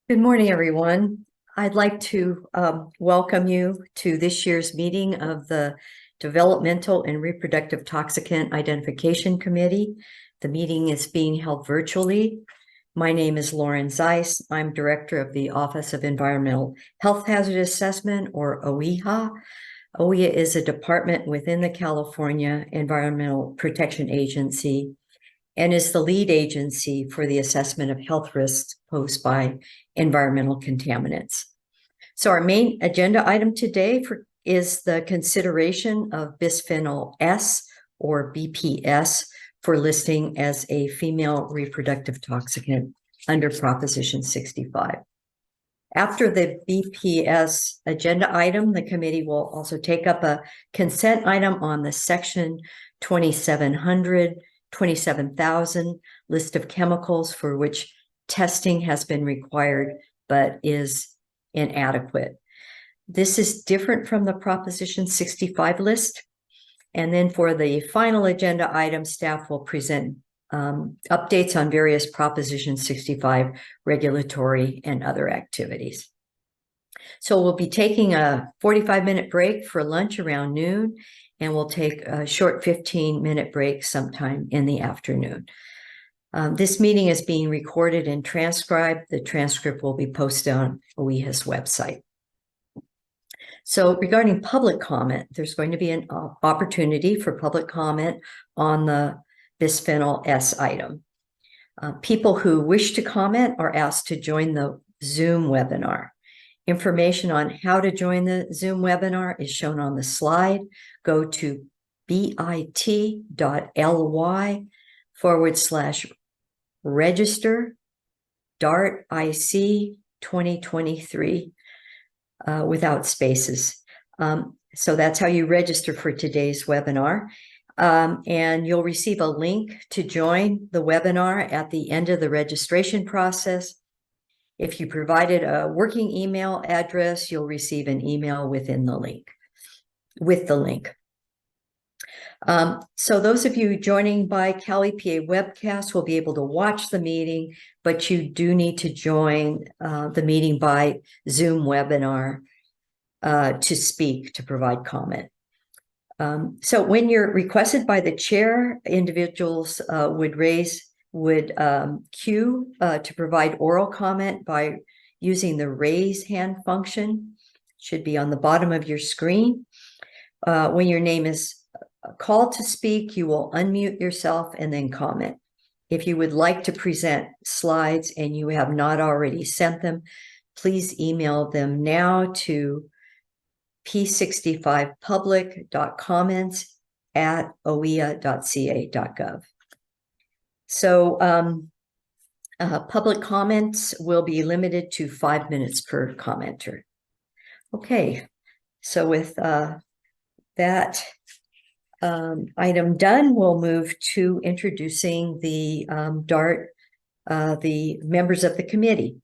Good morning, everyone. I'd like to welcome you to this year's meeting of the Developmental and Reproductive Toxicant Identification Committee. The meeting is being held virtually. My name is Lauren Zeiss. I'm Director of the Office of Environmental Health Hazard Assessment, or OEHA. OEHA is a department within the California Environmental Protection Agency and is the lead agency for the assessment of health risks posed by environmental contaminants. So our main agenda item today is the consideration of bisphenol S, or BPS, for listing as a female reproductive toxicant under Proposition 65. After the BPS agenda item, the committee will also take up a consent item on the Section 27,000 list of chemicals for which testing has been required but is inadequate. This is different from the Proposition 65 list. And then for the final agenda item, staff will present updates on various Proposition 65 regulatory and other activities. So we'll be taking a 45-minute break for lunch around noon, and we'll take a short 15-minute break sometime in the afternoon. This meeting is being recorded and transcribed. The transcript will be posted on OEHA's website. So regarding public comment, there's going to be an opportunity for public comment on the bisphenol S item. People who wish to comment are asked to join the Zoom webinar. Information on how to join the Zoom webinar is shown on the slide. Go to bit.ly/register DARTIC 2023 without spaces. So that's how you register for today's webinar. And you'll receive a link to join the webinar at the end of the registration process. If you provided a working email address, you'll receive an email with the link. So those of you joining by Cali PA webcast will be able to watch the meeting, but you do need to join the meeting by Zoom webinar to speak, to provide comment. So when you're requested by the chair, individuals would queue to provide oral comment by using the raise hand function. It should be on the bottom of your screen. When your name is called to speak, you will unmute yourself and then comment. If you would like to present slides and you have not already sent them, please email them now to p65public.comments@oea.ca.gov. So public comments will be limited to 5 minutes per commenter. Okay, so with that item done, we'll move to introducing the the members of the committee.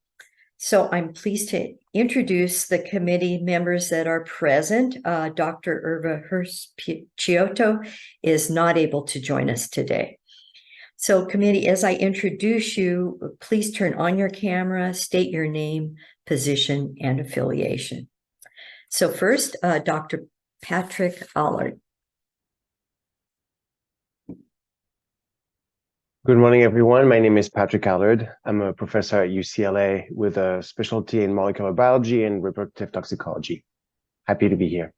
So I'm pleased to introduce the committee members that are present. Dr. Irva Hurst-Chiotto is not able to join us today. So committee, as I introduce you, please turn on your camera, state your name, position, and affiliation. So first, Dr. Patrick Allard. Good morning, everyone. My name is Patrick Allard. I'm a professor at UCLA with a specialty in molecular biology and reproductive toxicology. Happy to be here.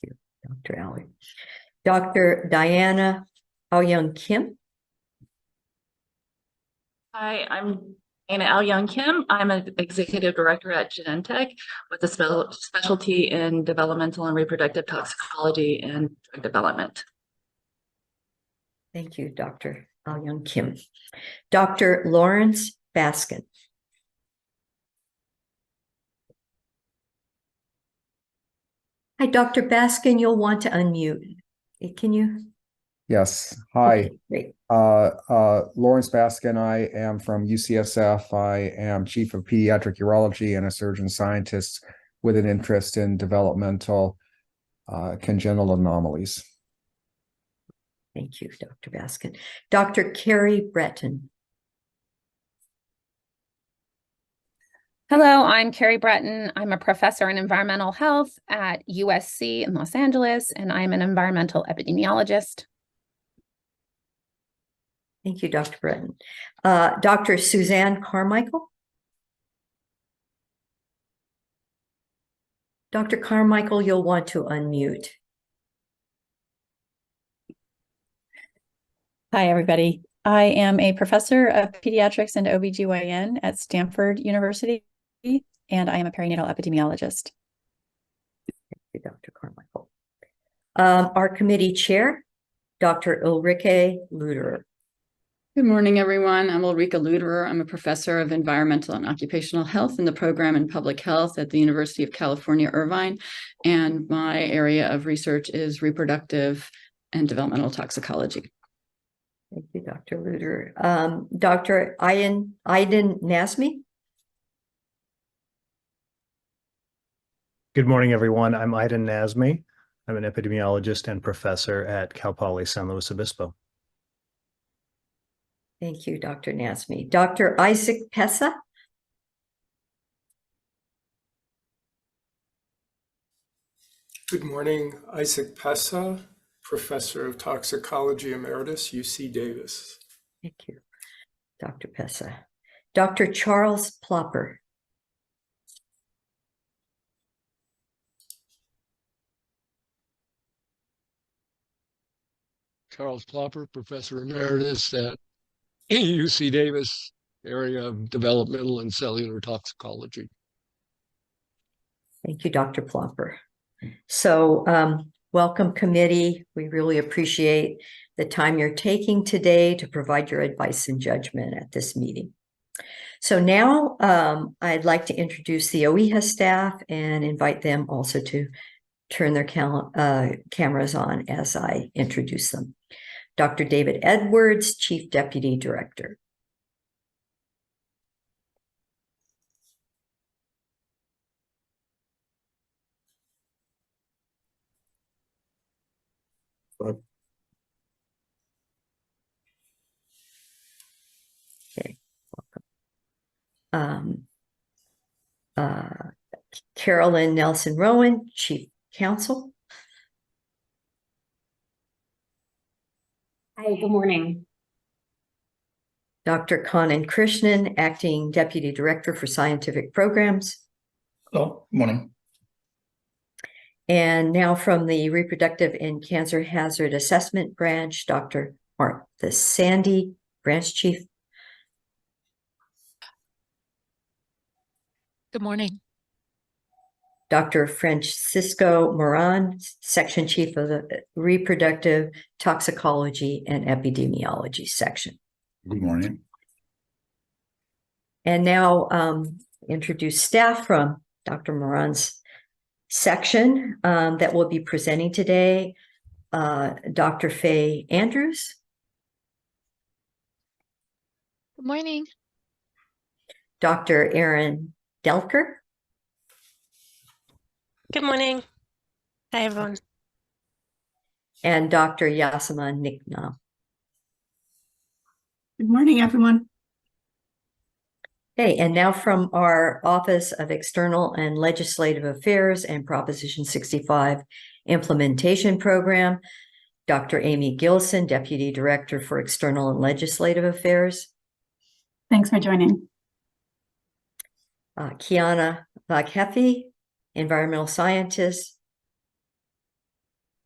Thank you, Dr. Allard. Dr. Diana Aoyoung Kim. Hi, I'm Diana Aoyoung Kim. I'm an executive director at Genentech with a specialty in developmental and reproductive toxicology and drug development. Thank you, Dr. Aoyoung Kim. Dr. Lawrence Baskin. Hi, Dr. Baskin, you'll want to unmute. Can you? Yes. Hi. Okay, great. Lawrence Baskin. I am from UCSF. I am chief of pediatric urology and a surgeon scientist with an interest in developmental congenital anomalies. Thank you, Dr. Baskin. Dr. Carrie Breton. Hello, I'm Carrie Breton. I'm a professor in environmental health at USC in Los Angeles, and I'm an environmental epidemiologist. Thank you, Dr. Breton. Dr. Suzanne Carmichael. Dr. Carmichael, you'll want to unmute. Hi, everybody. I am a professor of pediatrics and OBGYN at Stanford University, and I am a perinatal epidemiologist. Thank you, Dr. Carmichael. Our committee chair, Dr. Ulrike Luderer. Good morning, everyone. I'm Ulrike Luderer. I'm a professor of environmental and occupational health in the program in public health at the University of California, Irvine. And my area of research is reproductive and developmental toxicology. Thank you, Dr. Luderer. Dr. Aydin Nazmi. Good morning, everyone. I'm Aydin Nazmi. I'm an epidemiologist and professor at Cal Poly San Luis Obispo. Thank you, Dr. Nazmi. Dr. Isaac Pessa. Good morning, Isaac Pessa, Professor of Toxicology Emeritus, UC Davis. Thank you, Dr. Pessa. Dr. Charles Plopper. Charles Plopper, Professor Emeritus at UC Davis, area of developmental and cellular toxicology. Thank you, Dr. Plopper. So welcome, committee. We really appreciate the time you're taking today to provide your advice and judgment at this meeting. So now I'd like to introduce the OEHA staff and invite them also to turn their cameras on as I introduce them. Dr. David Edwards, Chief Deputy Director. Okay, welcome. Carolyn Nelson Rowan, Chief Counsel. Hi, good morning. Dr. Kanan Krishnan, Acting Deputy Director for Scientific Programs. Hello, good morning. And now from the Reproductive and Cancer Hazard Assessment Branch, Dr. Martha Sandy, Branch Chief. Good morning. Dr. Francisco Moran, Section Chief of the Reproductive Toxicology and Epidemiology Section. Good morning. And now introduce staff from Dr. Moran's section that will be presenting today. Dr. Faye Andrews. Good morning. Dr. Erin Delker. Good morning. Hi, everyone. And Dr. Yasima Nikna. Good morning, everyone. Okay, and now from our Office of External and Legislative Affairs and Proposition 65 Implementation Program, Dr. Amy Gilson, Deputy Director for External and Legislative Affairs. Thanks for joining. Kiana Vakhefi, Environmental Scientist.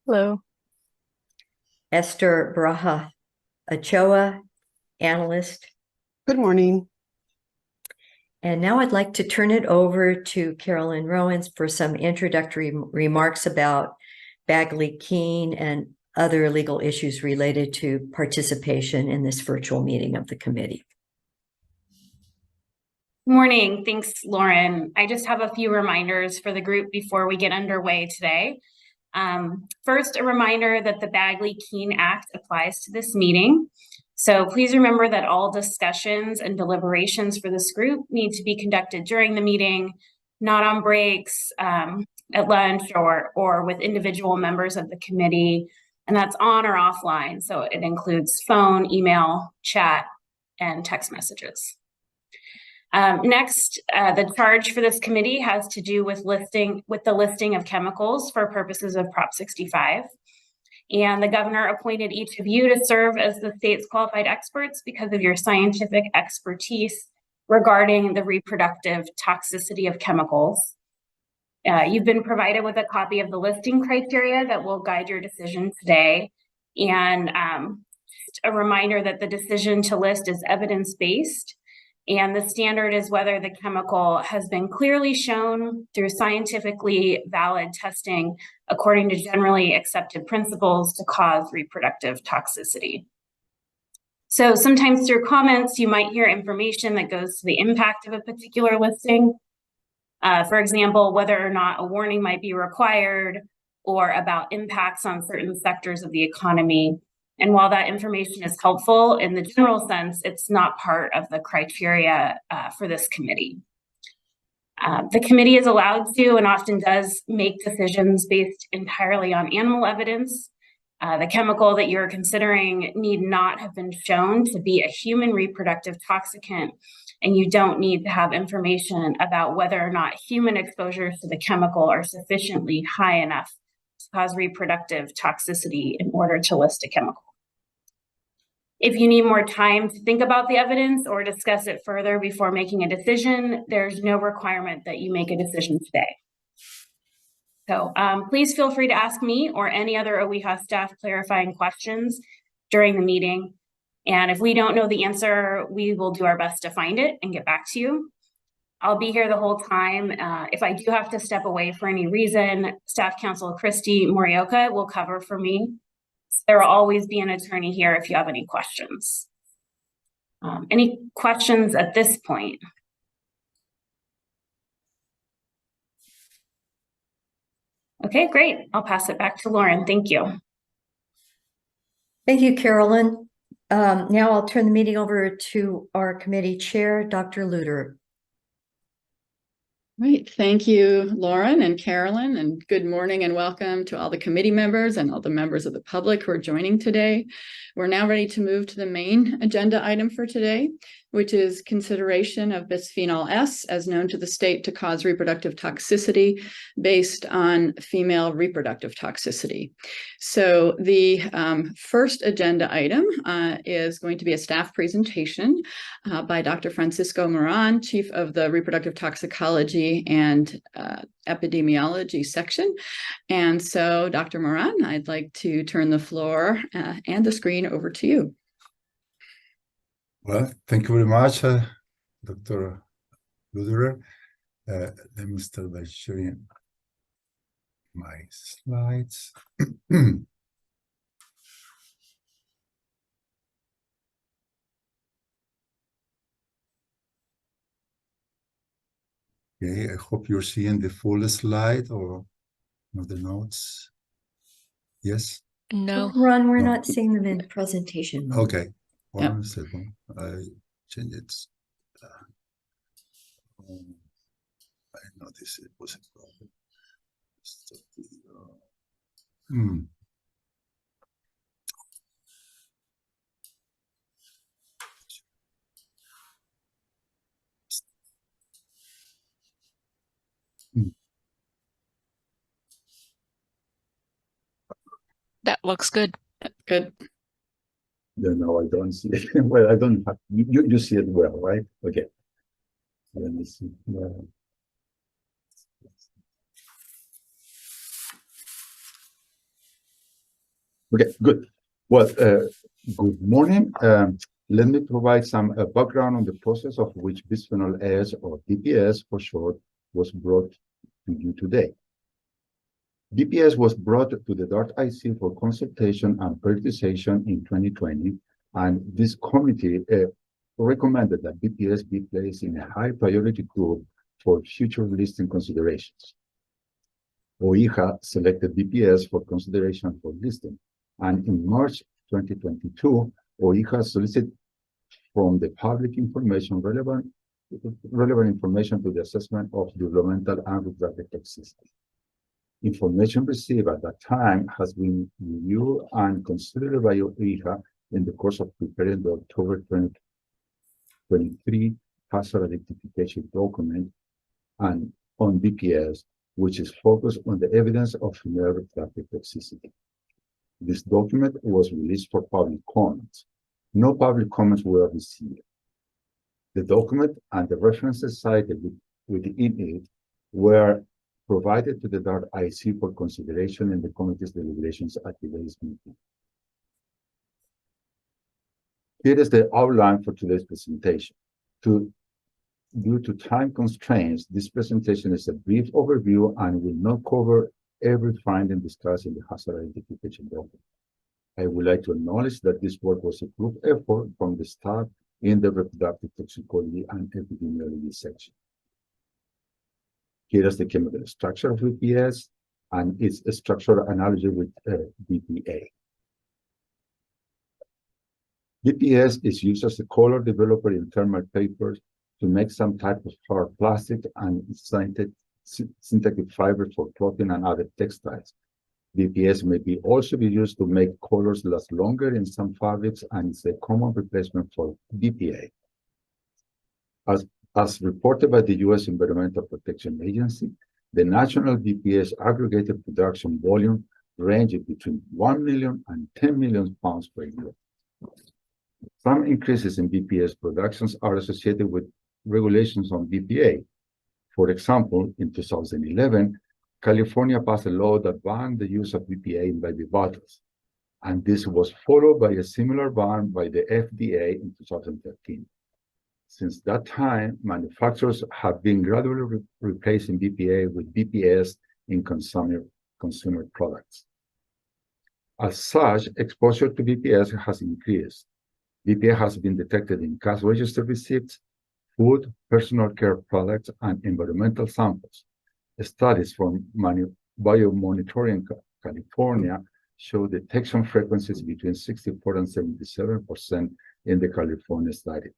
Hello. Esther Baraja Ochoa, Analyst. Good morning. And now I'd like to turn it over to Carolyn Rowans for some introductory remarks about Bagley-Keene and other legal issues related to participation in this virtual meeting of the committee. Good morning. Thanks, Lauren. I just have a few reminders for the group before we get underway today. First, a reminder that the Bagley-Keene Act applies to this meeting. So please remember that all discussions and deliberations for this group need to be conducted during the meeting, not on breaks, at lunch, or with individual members of the committee, and that's on or offline. So it includes phone, email, chat, and text messages. Next, the charge for this committee has to do with the listing of chemicals for purposes of Prop 65. And the governor appointed each of you to serve as the state's qualified experts because of your scientific expertise regarding the reproductive toxicity of chemicals. You've been provided with a copy of the listing criteria that will guide your decision today. And just a reminder that the decision to list is evidence-based. And the standard is whether the chemical has been clearly shown through scientifically valid testing according to generally accepted principles to cause reproductive toxicity. So sometimes through comments, you might hear information that goes to the impact of a particular listing. For example, whether or not a warning might be required or about impacts on certain sectors of the economy. And while that information is helpful in the general sense, it's not part of the criteria for this committee. The committee is allowed to and often does make decisions based entirely on animal evidence. The chemical that you're considering need not have been shown to be a human reproductive toxicant, and you don't need to have information about whether or not human exposures to the chemical are sufficiently high enough to cause reproductive toxicity in order to list a chemical. If you need more time to think about the evidence or discuss it further before making a decision, there's no requirement that you make a decision today. So please feel free to ask me or any other OEHA staff clarifying questions during the meeting. And if we don't know the answer, we will do our best to find it and get back to you. I'll be here the whole time. If I do have to step away for any reason, Staff Counsel Christy Morioka will cover for me. There will always be an attorney here if you have any questions. Any questions at this point? Okay, great. I'll pass it back to Lauren. Thank you. Thank you, Carolyn. Now I'll turn the meeting over to our committee chair, Dr. Luter. Right. Thank you, Lauren and Carolyn, and good morning and welcome to all the committee members and all the members of the public who are joining today. We're now ready to move to the main agenda item for today, which is consideration of bisphenol S as known to the state to cause reproductive toxicity based on female reproductive toxicity. So the first agenda item is going to be a staff presentation by Dr. Francisco Moran, Chief of the Reproductive Toxicology and Epidemiology section. And so, Dr. Moran, I'd like to turn the floor and the screen over to you. Well, thank you very much, Dr. Luderer. Let me start by sharing my slides. Okay, I hope you're seeing the full slide or not the notes. Yes? No. Ron, we're not seeing them in presentation mode. Okay, one second. I change it. I noticed it was a problem. Stop video. That looks good. Good. No, I don't see it. Well, I don't have, you see it well, right? Okay. Let me see. Okay, good. Well, good morning. Let me provide some background on the process of which bisphenol S, or BPS for short, was brought to you today. BPS was brought to the DARTIC for consultation and prioritization in 2020, and this committee recommended that BPS be placed in a high priority group for future listing considerations. OEHA selected BPS for consideration for listing, and in March 2022, OEHA solicited from the public information relevant information to the assessment of developmental and reproductive toxicity. Information received at that time has been reviewed and considered by OEHA in the course of preparing the October 2023 hazard identification document and on BPS, which is focused on the evidence of female reproductive toxicity. This document was released for public comments. No public comments were received. The document and the references cited within it were provided to the DARTIC for consideration in the committee's deliberations at today's meeting. Here is the outline for today's presentation. Due to time constraints, this presentation is a brief overview and will not cover every finding discussed in the hazard identification document. I would like to acknowledge that this work was a group effort from the start in the reproductive toxicology and epidemiology section. Here is the chemical structure of BPS and its structural analogy with BPA. BPS is used as a color developer in thermal papers to make some type of hard plastic and synthetic fiber for clothing and other textiles. BPS may also be used to make colors last longer in some fabrics and is a common replacement for BPA. As reported by the U.S. Environmental Protection Agency, the national BPS aggregated production volume ranged between 1 million and 10 million pounds per year. Some increases in BPS productions are associated with regulations on BPA. For example, in 2011, California passed a law that banned the use of BPA in baby bottles, and this was followed by a similar ban by the FDA in 2013. Since that time, manufacturers have been gradually replacing BPA with BPS in consumer products. As such, exposure to BPS has increased. BPA has been detected in cash register receipts, food, personal care products, and environmental samples. Studies from Biomonitoring California show detection frequencies between 64 and 77% in the California study.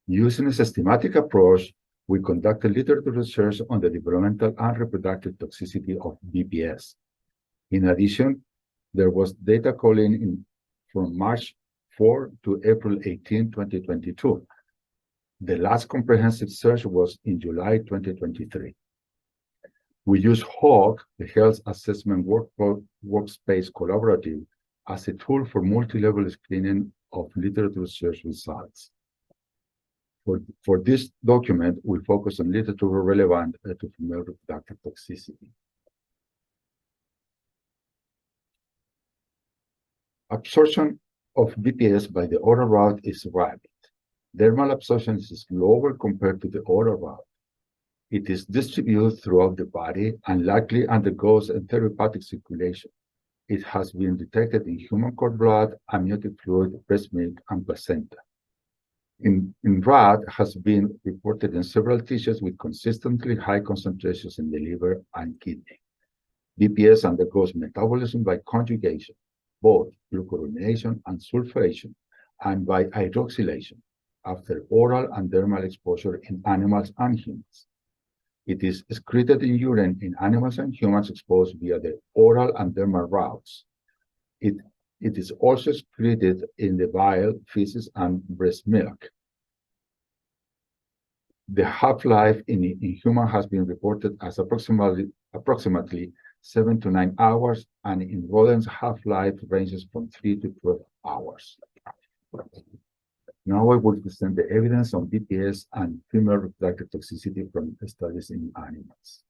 Using a systematic approach, we conducted literature research on the developmental and reproductive toxicity of BPS. In addition, there was data calling from March 4 to April 18, 2022. The last comprehensive search was in July 2023. We use HAWK, the Health Assessment Workspace Collaborative, as a tool for multi-level screening of literature research results. For this document, we focus on literature relevant to female reproductive toxicity. Absorption of BPS by the oral route is rapid. Dermal absorption is slower compared to the oral route. It is distributed throughout the body and likely undergoes enterohepatic circulation. It has been detected in human cord blood, amniotic fluid, breast milk, and placenta. In rat, has been reported in several tissues with consistently high concentrations in the liver and kidney. BPS undergoes metabolism by conjugation, both glucuronidation and sulfation, and by hydroxylation after oral and dermal exposure in animals and humans. It is excreted in urine in animals and humans exposed via the oral and dermal routes. It is also excreted in the bile, feces, and breast milk. The half-life in human has been reported as approximately 7 to 9 hours, and in rodents, half-life ranges from 3 to 12 hours. Now I will present the evidence on BPS and female reproductive toxicity from studies in animals.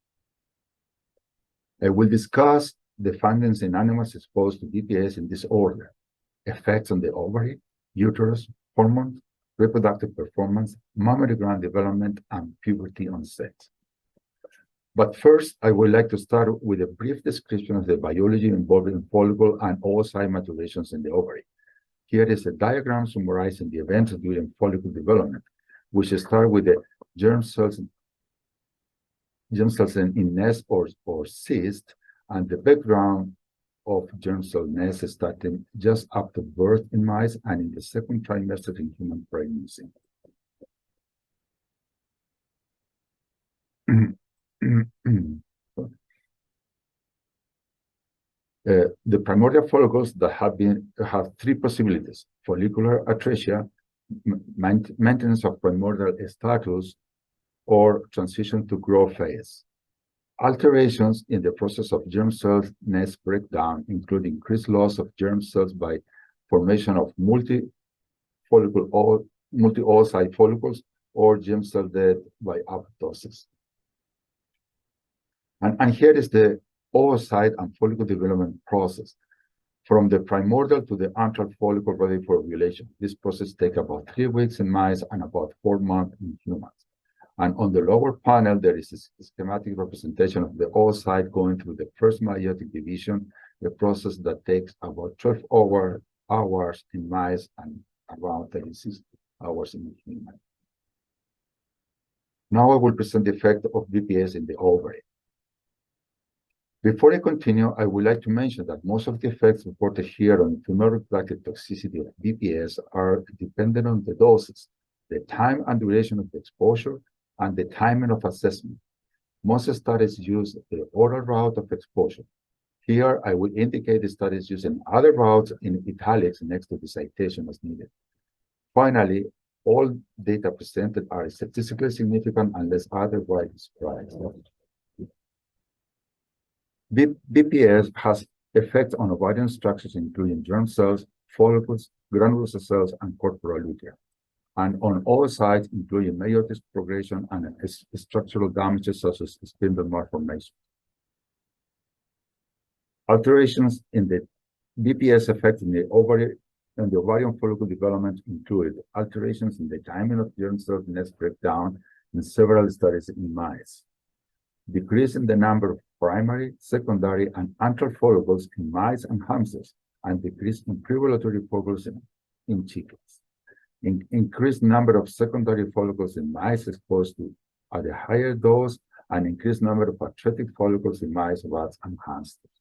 I will discuss the findings in animals exposed to BPS in this order: effects on the ovary, uterus, hormones, reproductive performance, mammary gland development, and puberty onset. But first, I would like to start with a brief description of the biology involving follicle and oocyte maturations in the ovary. Here is a diagram summarizing the events during follicle development, which start with the germ cells in nest or cyst, and the background of germ cell nest starting just after birth in mice and in the second trimester in human pregnancy. The primordial follicles that have three possibilities: follicular atresia, maintenance of primordial status, or transition to growth phase. Alterations in the process of germ cell nest breakdown include increased loss of germ cells by formation of multi-oocyte follicles or germ cell death by apoptosis. And here is the oocyte and follicle development process. From the primordial to the antral follicle ready for ovulation. This process takes about 3 weeks in mice and about 4 months in humans. And on the lower panel, there is a schematic representation of the oocyte going through the first meiotic division, a process that takes about 12 hours in mice and around 36 hours in humans. Now I will present the effect of BPS in the ovary. Before I continue, I would like to mention that most of the effects reported here on female reproductive toxicity of BPS are dependent on the doses, the time and duration of the exposure, and the timing of assessment. Most studies use the oral route of exposure. Here, I will indicate the studies using other routes in italics next to the citation as needed. Finally, all data presented are statistically significant unless otherwise described. BPS has effects on ovarian structures, including germ cells, follicles, granulosa cells, and corporal lutea, and on all sides, including meiosis progression and structural damages such as spindle malformation. Alterations in the BPS effect in the ovary and the ovarian follicle development include alterations in the timing of germ cell nest breakdown in several studies in mice, decrease in the number of primary, secondary, and antral follicles in mice and hamsters, and decrease in preovulatory follicles in chickens. Increased number of secondary follicles in mice exposed to at a higher dose, and increased number of atretic follicles in mice, rats, and hamsters.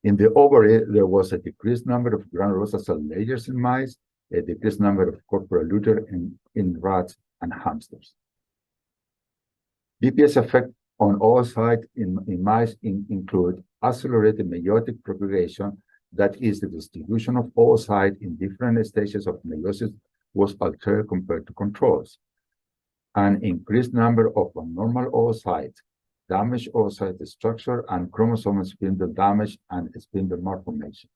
In the ovary, there was a decreased number of granulosa cell layers in mice, a decreased number of corporal lutea in rats and hamsters. BPS effect on oocyte in mice include accelerated meiotic propagation, that is, the distribution of oocyte in different stages of meiosis was altered compared to controls. An increased number of abnormal oocytes, damaged oocyte structure, and chromosomal spindle damage and spindle malformations.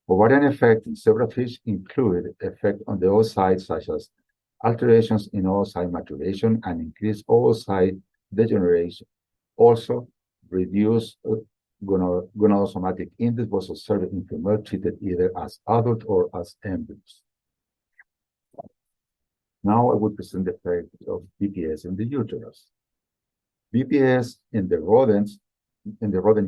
Ovarian effect in zebrafish include effect on the oocytes such as alterations in oocyte maturation and increased oocyte degeneration. Also, reduced gonadosomatic index was observed in females treated either as adult or as embryos. Now I will present the effect of BPS in the uterus. BPS in the rodent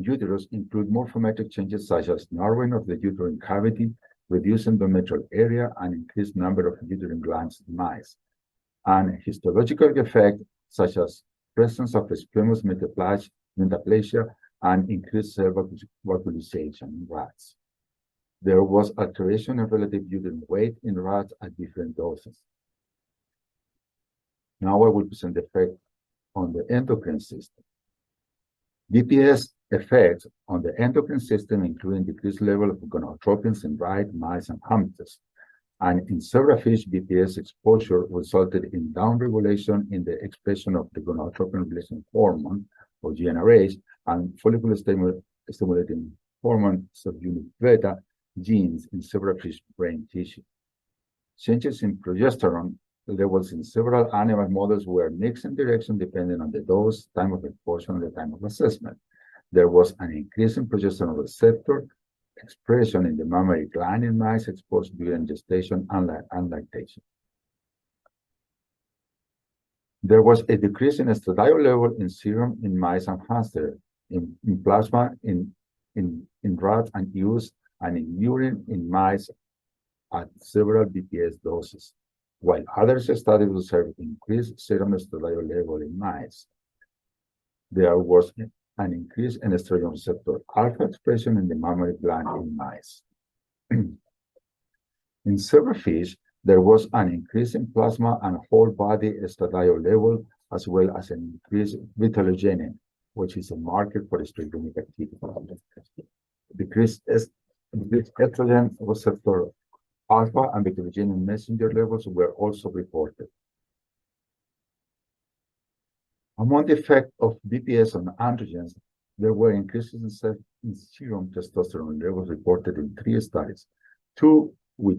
uterus include morphometric changes such as narrowing of the uterine cavity, reduced endometrial area, and increased number of uterine glands in mice, and histological effect such as presence of squamous metaplasia and increased cell vacuolization in rats. There was alteration in relative uterine weight in rats at different doses. Now I will present the effect on the endocrine system. BPS effects on the endocrine system, including decreased level of gonadotropins in rat, mice, and hamsters. And in zebrafish, BPS exposure resulted in downregulation in the expression of the gonadotropin releasing hormone, or GnRH, and follicular stimulating hormone subunit beta genes in zebrafish brain tissue. Changes in progesterone levels in several animal models were mixed in direction depending on the dose, time of exposure, and the time of assessment. There was an increase in progesterone receptor expression in the mammary gland in mice exposed during gestation and lactation. There was a decrease in estradiol level in serum in mice and hamsters, in plasma in rats and ewes, and in urine in mice at several BPS doses, while others studies observed increased serum estradiol level in mice. There was an increase in estrogen receptor alpha expression in the mammary gland in mice. In zebrafish, there was an increase in plasma and whole body estradiol level, as well as an increase in vitellogenin, which is a marker for estrogenic activity. Decreased estrogen receptor Alpha and beta-glucagon messenger levels were also reported. Among the effect of BPS on androgens, there were increases in serum testosterone levels reported in 3 studies, 2 with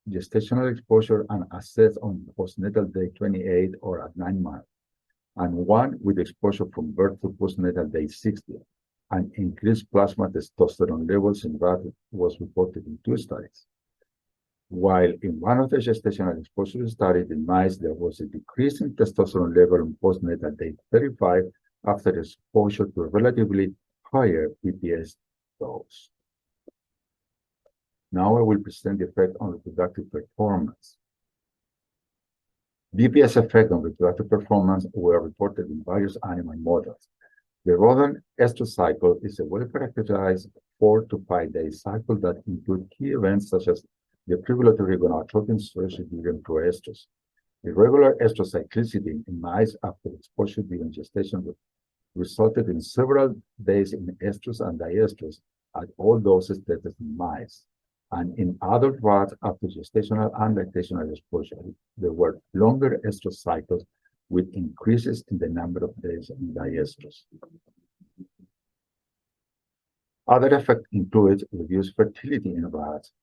gestational exposure and assessed on postnatal day 28 or at 9 months, and 1 with exposure from birth to postnatal day 60. And increased plasma testosterone levels in rat was reported in 2 studies. While in one of the gestational exposure studies in mice, there was a decrease in testosterone level in postnatal day 35 after exposure to a relatively higher BPS dose. Now I will present the effect on reproductive performance. BPS effect on reproductive performance were reported in various animal models. The rodent estrous cycle is a well-characterized 4 to 5 day cycle that includes key events such as the prevulatory gonadotropin storage during proestrus. Irregular estrous cyclicity in mice after exposure during gestation resulted in several days in estrus and diestrus at all doses tested in mice. And in adult rats after gestational and lactational exposure, there were longer estrous cycles with increases in the number of days in diestrus. Other effects include reduced fertility in rats,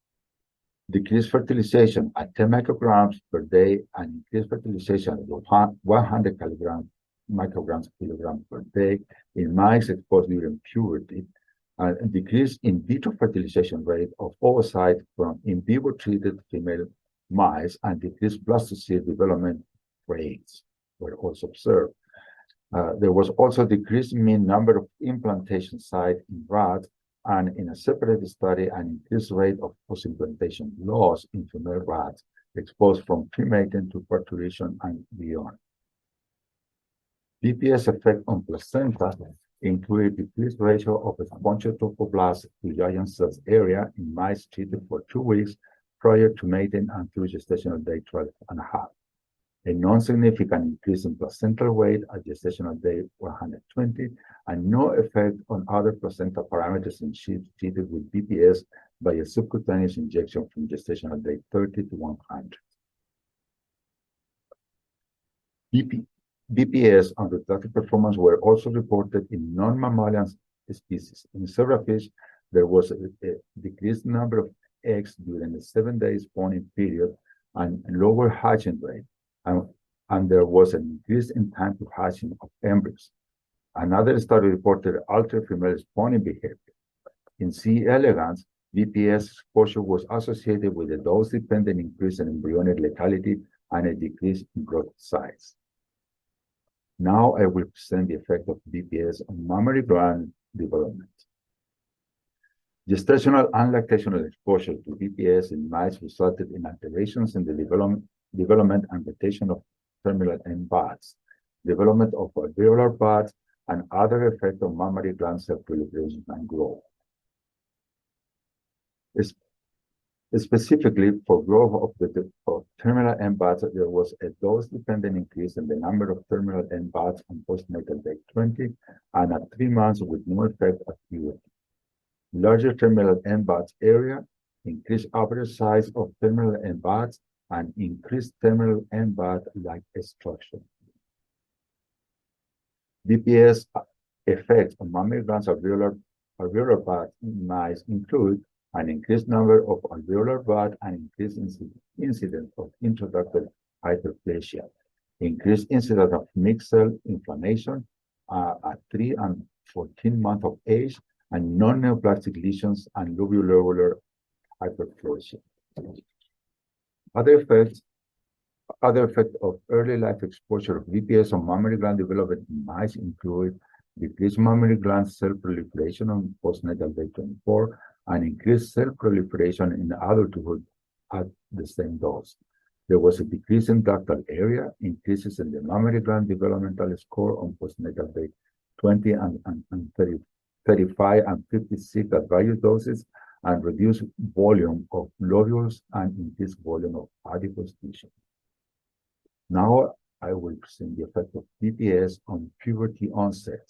decreased fertilization at 10 micrograms per day, and increased fertilization at 100 micrograms per kilogram per day in mice exposed during puberty, and a decrease in vitro fertilization rate of oocytes from in vivo treated female mice, and decreased blastocyst development rates were also observed. There was also decreased mean number of implantation sites in rats, and in a separate study, an increased rate of post-implantation loss in female rats exposed from premating to parturition and beyond. BPS effect on placenta included decreased ratio of spongiotrophoblast to giant cells area in mice treated for 2 weeks prior to mating and through gestational day 12 and a half. A non-significant increase in placental weight at gestational day 120, and no effect on other placenta parameters in sheep treated with BPS by a subcutaneous injection from gestational day 30 to 100. BPS on reproductive performance were also reported in non-mammalian species. In zebrafish, there was a decreased number of eggs during the 7 days spawning period and lower hatching rate. And there was an increase in time to hatching of embryos. Another study reported altered female spawning behavior. In C. elegans, BPS exposure was associated with a dose-dependent increase in embryonic lethality and a decrease in growth size. Now I will present the effect of BPS on mammary gland development. Gestational and lactational exposure to BPS in mice resulted in alterations in the development and rotation of terminal end buds, development of alveolar buds, and other effects on mammary gland cell proliferation and growth. Specifically, for growth of terminal end buds, there was a dose-dependent increase in the number of terminal end buds on postnatal day 20 and at 3 months with no effect at puberty. Larger terminal end buds area, increased average size of terminal end buds, and increased terminal end bud-like structure. BPS effects on mammary glands alveolar bud in mice include an increased number of alveolar bud and increased incidence of intraductal hyperplasia, increased incidence of mixed cell inflammation at 3 and 14 months of age, and non-neoplastic lesions and lobular hyperplasia. Other effects of early life exposure of BPS on mammary gland development in mice include decreased mammary gland cell proliferation on postnatal day 24 and increased cell proliferation in adulthood at the same dose. There was a decrease in ductal area, increases in the mammary gland developmental score on postnatal day 20 and 35 and 56 at various doses, and reduced volume of lobules and increased volume of adipose tissue. Now I will present the effect of BPS on puberty onset.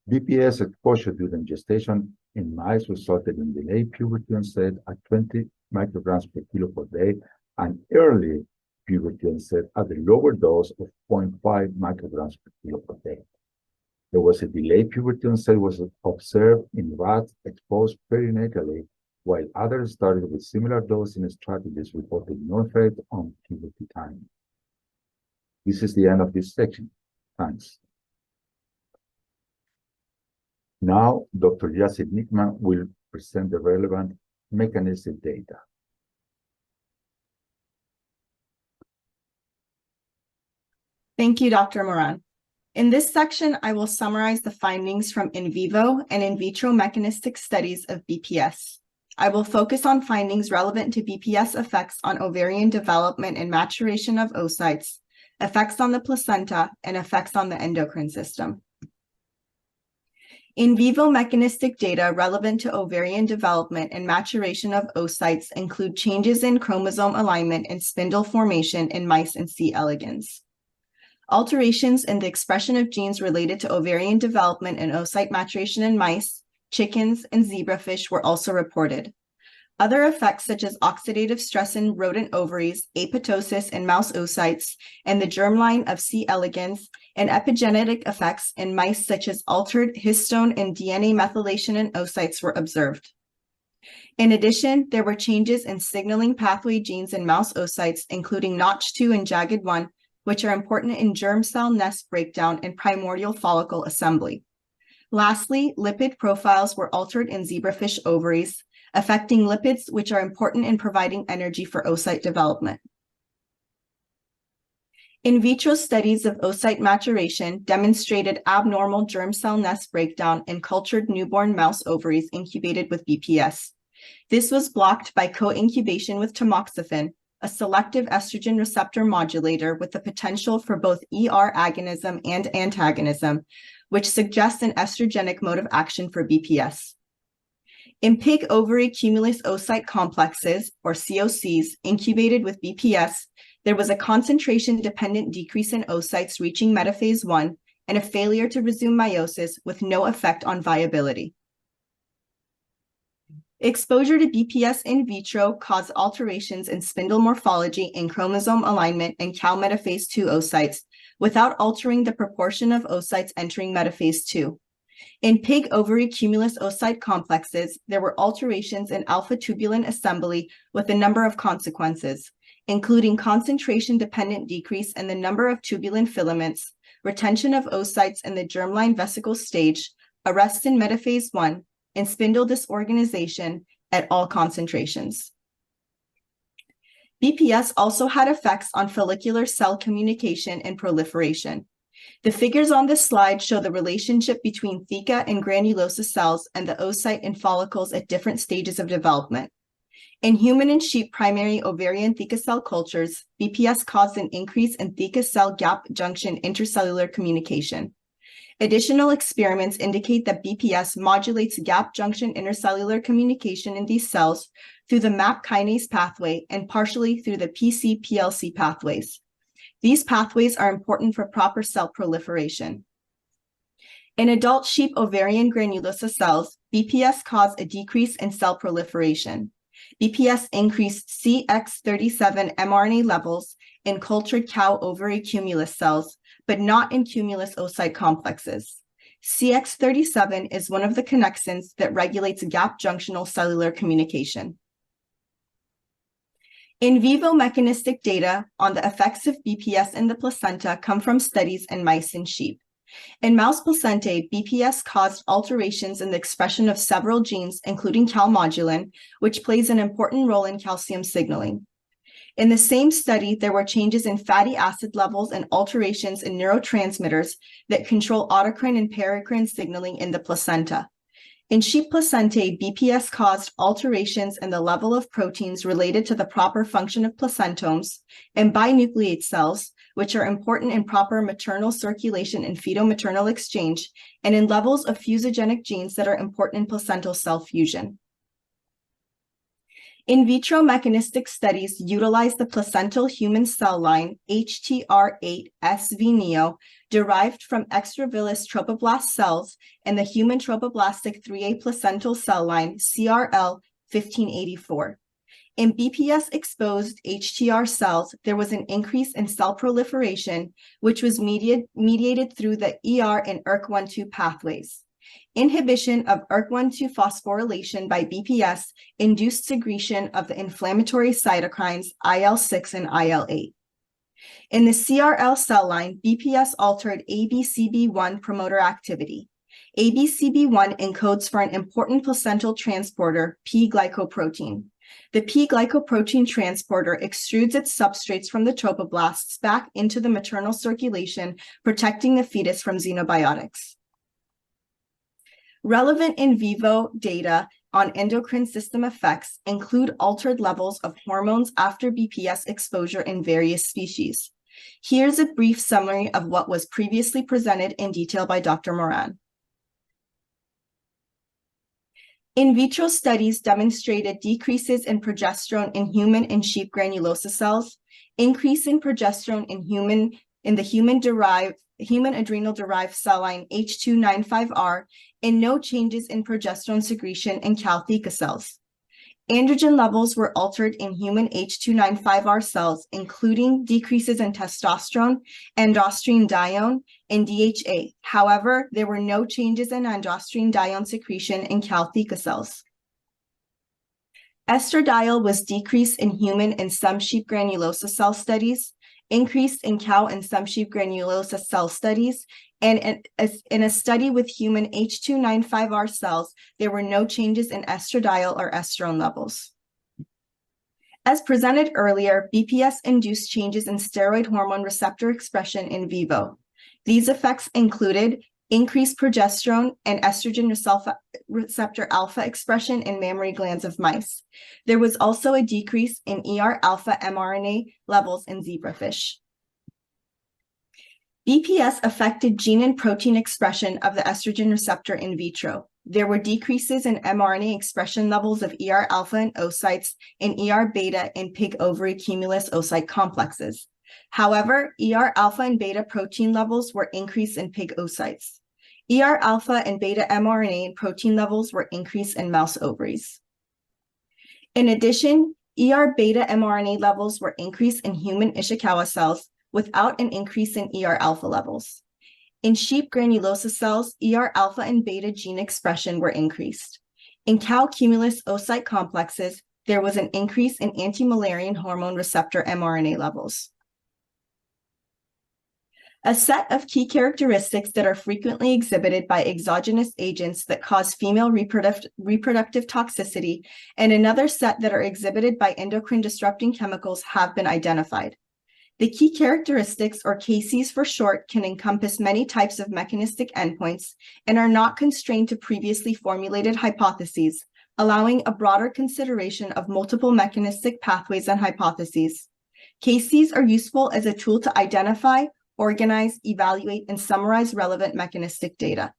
BPS exposure during gestation in mice resulted in delayed puberty onset at 20 micrograms per kilo per day and early puberty onset at the lower dose of 0.5 micrograms per kilo per day. There was a delayed puberty onset was observed in rats exposed perinatally, while others started with similar dosing strategies reported no effect on puberty time. This is the end of this section. Thanks. Now, Dr. Yasir Nickman will present the relevant mechanistic data. Thank you, Dr. Moran. In this section, I will summarize the findings from in vivo and in vitro mechanistic studies of BPS. I will focus on findings relevant to BPS effects on ovarian development and maturation of oocytes, effects on the placenta, and effects on the endocrine system. In vivo mechanistic data relevant to ovarian development and maturation of oocytes include changes in chromosome alignment and spindle formation in mice and C. elegans. Alterations in the expression of genes related to ovarian development and oocyte maturation in mice, chickens, and zebrafish were also reported. Other effects such as oxidative stress in rodent ovaries, apoptosis in mouse oocytes, and the germline of C. elegans, and epigenetic effects in mice such as altered histone and DNA methylation in oocytes were observed. In addition, there were changes in signaling pathway genes in mouse oocytes, including Notch2 and Jagged1, which are important in germ cell nest breakdown and primordial follicle assembly. Lastly, lipid profiles were altered in zebrafish ovaries, affecting lipids which are important in providing energy for oocyte development. In vitro studies of oocyte maturation demonstrated abnormal germ cell nest breakdown in cultured newborn mouse ovaries incubated with BPS. This was blocked by co-incubation with tamoxifen, a selective estrogen receptor modulator with the potential for both ER agonism and antagonism, which suggests an estrogenic mode of action for BPS. In pig ovary cumulus oocyte complexes, or COCs, incubated with BPS, there was a concentration-dependent decrease in oocytes reaching metaphase 1 and a failure to resume meiosis with no effect on viability. Exposure to BPS in vitro caused alterations in spindle morphology and chromosome alignment in cow metaphase 2 oocytes without altering the proportion of oocytes entering metaphase 2. In pig ovary cumulus oocyte complexes, there were alterations in alpha-tubulin assembly with a number of consequences, including concentration-dependent decrease in the number of tubulin filaments, retention of oocytes in the germline vesicle stage, arrest in metaphase 1, and spindle disorganization at all concentrations. BPS also had effects on follicular cell communication and proliferation. The figures on this slide show the relationship between theca and granulosa cells and the oocyte and follicles at different stages of development. In human and sheep primary ovarian theca cell cultures, BPS caused an increase in theca cell gap junction intercellular communication. Additional experiments indicate that BPS modulates gap junction intercellular communication in these cells through the MAP kinase pathway and partially through the PC-PLC pathways. These pathways are important for proper cell proliferation. In adult sheep ovarian granulosa cells, BPS caused a decrease in cell proliferation. BPS increased CX37 mRNA levels in cultured cow ovary cumulus cells, but not in cumulus oocyte complexes. CX37 is one of the connexins that regulates gap junctional cellular communication. In vivo mechanistic data on the effects of BPS in the placenta come from studies in mice and sheep. In mouse placentae, BPS caused alterations in the expression of several genes, including calmodulin, which plays an important role in calcium signaling. In the same study, there were changes in fatty acid levels and alterations in neurotransmitters that control autocrine and paracrine signaling in the placenta. In sheep placentae, BPS caused alterations in the level of proteins related to the proper function of placentomes and binucleate cells, which are important in proper maternal circulation and fetal-maternal exchange, and in levels of fusogenic genes that are important in placental cell fusion. In vitro mechanistic studies utilize the placental human cell line HTR8-SV-NEO derived from extravillous trophoblast cells and the human trophoblastic 3A placental cell line CRL1584. In BPS-exposed HTR cells, there was an increase in cell proliferation, which was mediated through the ER and ERK1/2 pathways. Inhibition of ERK1/2 phosphorylation by BPS induced secretion of the inflammatory cytokines IL-6 and IL-8. In the CRL cell line, BPS altered ABCB1 promoter activity. ABCB1 encodes for an important placental transporter, P-glycoprotein. The P-glycoprotein transporter extrudes its substrates from the trophoblasts back into the maternal circulation, protecting the fetus from xenobiotics. Relevant in vivo data on endocrine system effects include altered levels of hormones after BPS exposure in various species. Here's a brief summary of what was previously presented in detail by Dr. Moran. In vitro studies demonstrated decreases in progesterone in human and sheep granulosa cells, increase in progesterone in the human adrenal-derived cell line H295R, and no changes in progesterone secretion in Cal theca cells. Androgen levels were altered in human H295R cells, including decreases in testosterone, androstenedione, and DHA. However, there were no changes in androstenedione secretion in Cal theca cells. Estradiol was decreased in human and some sheep granulosa cell studies, increased in cow and some sheep granulosa cell studies, and in a study with human H295R cells, there were no changes in estradiol or estrone levels. As presented earlier, BPS induced changes in steroid hormone receptor expression in vivo. These effects included increased progesterone and estrogen receptor alpha expression in mammary glands of mice. There was also a decrease in ER alpha mRNA levels in zebrafish. BPS affected gene and protein expression of the estrogen receptor in vitro. There were decreases in mRNA expression levels of ER alpha in oocytes and ER beta in pig ovary cumulus oocyte complexes. However, ER alpha and beta protein levels were increased in pig oocytes. ER alpha and beta mRNA and protein levels were increased in mouse ovaries. In addition, ER beta mRNA levels were increased in human Ishikawa cells without an increase in ER alpha levels. In sheep granulosa cells, ER alpha and beta gene expression were increased. In cow cumulus oocyte complexes, there was an increase in anti-Müllerian hormone receptor mRNA levels. A set of key characteristics that are frequently exhibited by exogenous agents that cause female reproductive toxicity, and another set that are exhibited by endocrine disrupting chemicals have been identified. The key characteristics, or KCs for short, can encompass many types of mechanistic endpoints and are not constrained to previously formulated hypotheses, allowing a broader consideration of multiple mechanistic pathways and hypotheses. KCs are useful as a tool to identify, organize, evaluate, and summarize relevant mechanistic data.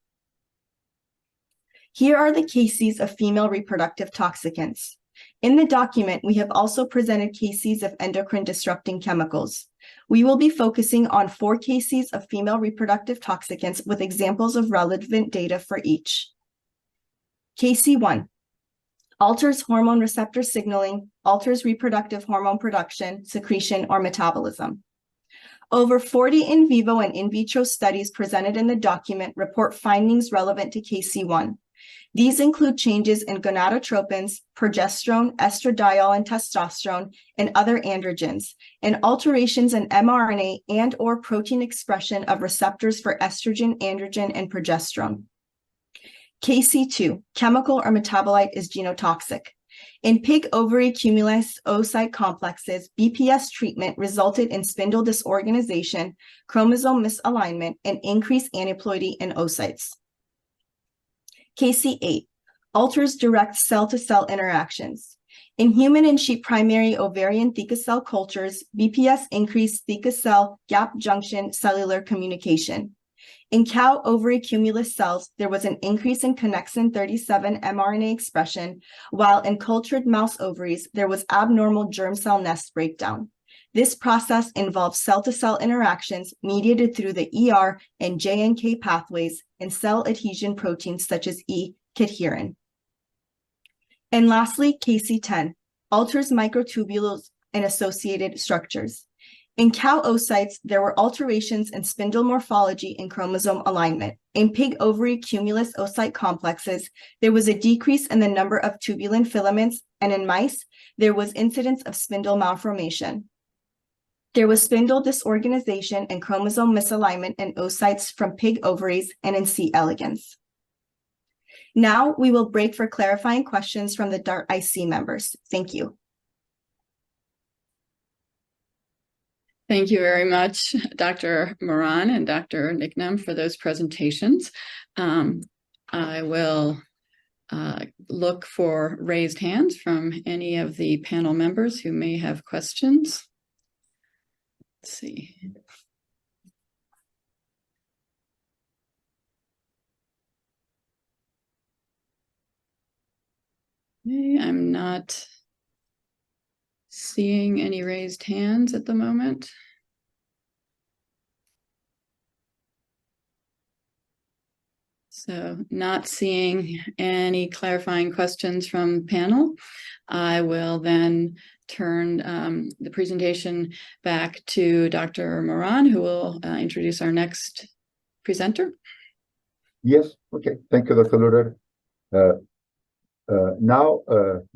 Here are the KCs of female reproductive toxicants. In the document, we have also presented KCs of endocrine disrupting chemicals. We will be focusing on 4 KCs of female reproductive toxicants with examples of relevant data for each. KC1 alters hormone receptor signaling, alters reproductive hormone production, secretion, or metabolism. Over 40 in vivo and in vitro studies presented in the document report findings relevant to KC1. These include changes in gonadotropins, progesterone, estradiol, and testosterone, and other androgens, and alterations in mRNA and/or protein expression of receptors for estrogen, androgen, and progesterone. KC2, chemical or metabolite, is genotoxic. In pig ovary cumulus oocyte complexes, BPS treatment resulted in spindle disorganization, chromosome misalignment, and increased aneuploidy in oocytes. KC8 alters direct cell-to-cell interactions. In human and sheep primary ovarian theca cell cultures, BPS increased theca cell gap junction cellular communication. In cow ovary cumulus cells, there was an increase in connexin 37 mRNA expression, while in cultured mouse ovaries, there was abnormal germ cell nest breakdown. This process involves cell-to-cell interactions mediated through the ER and JNK pathways and cell adhesion proteins such as E-cadherin. And lastly, KC10 alters microtubules and associated structures. In cow oocytes, there were alterations in spindle morphology and chromosome alignment. In pig ovary cumulus oocyte complexes, there was a decrease in the number of tubulin filaments, and in mice, there was incidence of spindle malformation. There was spindle disorganization and chromosome misalignment in oocytes from pig ovaries and in C. elegans. Now we will break for clarifying questions from the DART-IC members. Thank you. Thank you very much, Dr. Moran and Dr. Nicknam, for those presentations. I will look for raised hands from any of the panel members who may have questions. Let's see. Okay, I'm not seeing any raised hands at the moment. So not seeing any clarifying questions from the panel. I will then turn the presentation back to Dr. Moran, who will introduce our next presenter. Yes, okay. Thank you, Dr. Luder. Now,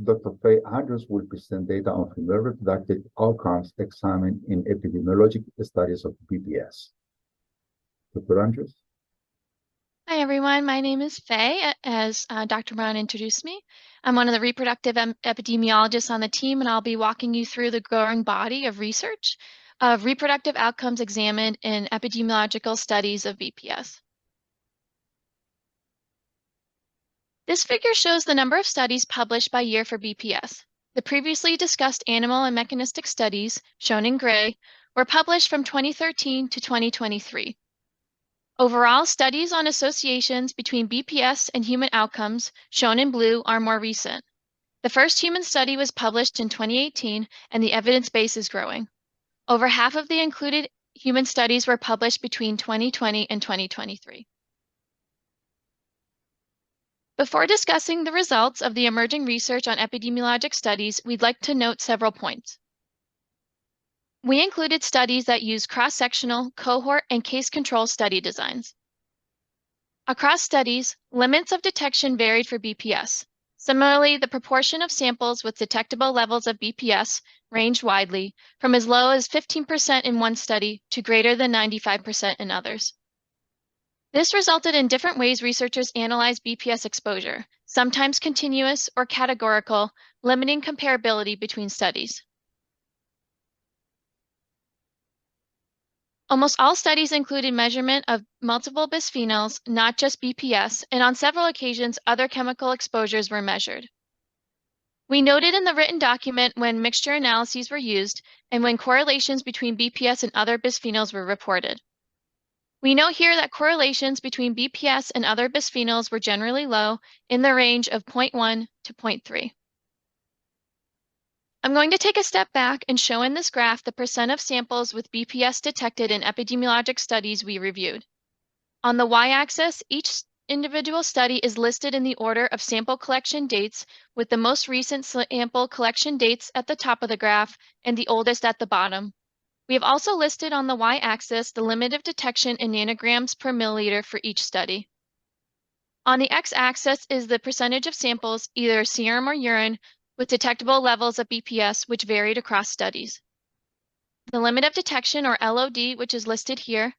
Dr. Faye Andrews will present data on female reproductive outcomes examined in epidemiologic studies of BPS. Dr. Andrews? Hi, everyone. My name is Faye, as Dr. Brown introduced me. I'm one of the reproductive epidemiologists on the team, and I'll be walking you through the growing body of research of reproductive outcomes examined in epidemiological studies of BPS. This figure shows the number of studies published by year for BPS. The previously discussed animal and mechanistic studies, shown in gray, were published from 2013 to 2023. Overall, studies on associations between BPS and human outcomes, shown in blue, are more recent. The first human study was published in 2018, and the evidence base is growing. Over half of the included human studies were published between 2020 and 2023. Before discussing the results of the emerging research on epidemiologic studies, we'd like to note several points. We included studies that use cross-sectional, cohort, and case control study designs. Across studies, limits of detection varied for BPS. Similarly, the proportion of samples with detectable levels of BPS ranged widely, from as low as 15% in one study to greater than 95% in others. This resulted in different ways researchers analyze BPS exposure, sometimes continuous or categorical, limiting comparability between studies. Almost all studies included measurement of multiple bisphenols, not just BPS, and on several occasions, other chemical exposures were measured. We noted in the written document when mixture analyses were used and when correlations between BPS and other bisphenols were reported. We note here that correlations between BPS and other bisphenols were generally low, in the range of 0.1 to 0.3. I'm going to take a step back and show in this graph the percent of samples with BPS detected in epidemiologic studies we reviewed. On the y-axis, each individual study is listed in the order of sample collection dates, with the most recent sample collection dates at the top of the graph and the oldest at the bottom. We have also listed on the y-axis the limit of detection in nanograms per milliliter for each study. On the x-axis is the percentage of samples, either serum or urine, with detectable levels of BPS, which varied across studies. The limit of detection, or LOD, which is listed here,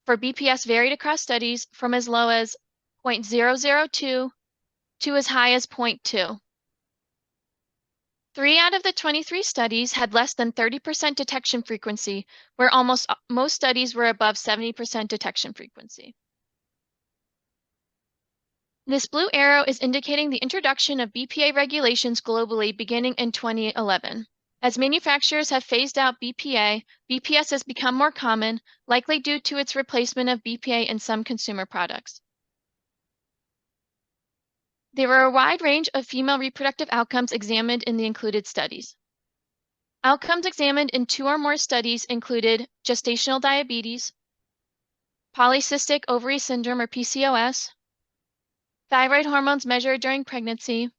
for BPS varied across studies from as low as 0.002 to as high as 0.2. 3 out of the 23 studies had less than 30% detection frequency, where most studies were above 70% detection frequency. This blue arrow is indicating the introduction of BPA regulations globally beginning in 2011. As manufacturers have phased out BPA, BPS has become more common, likely due to its replacement of BPA in some consumer products. There were a wide range of female reproductive outcomes examined in the included studies. Outcomes examined in 2 or more studies included gestational diabetes, polycystic ovary syndrome or PCOS, thyroid hormones measured during pregnancy,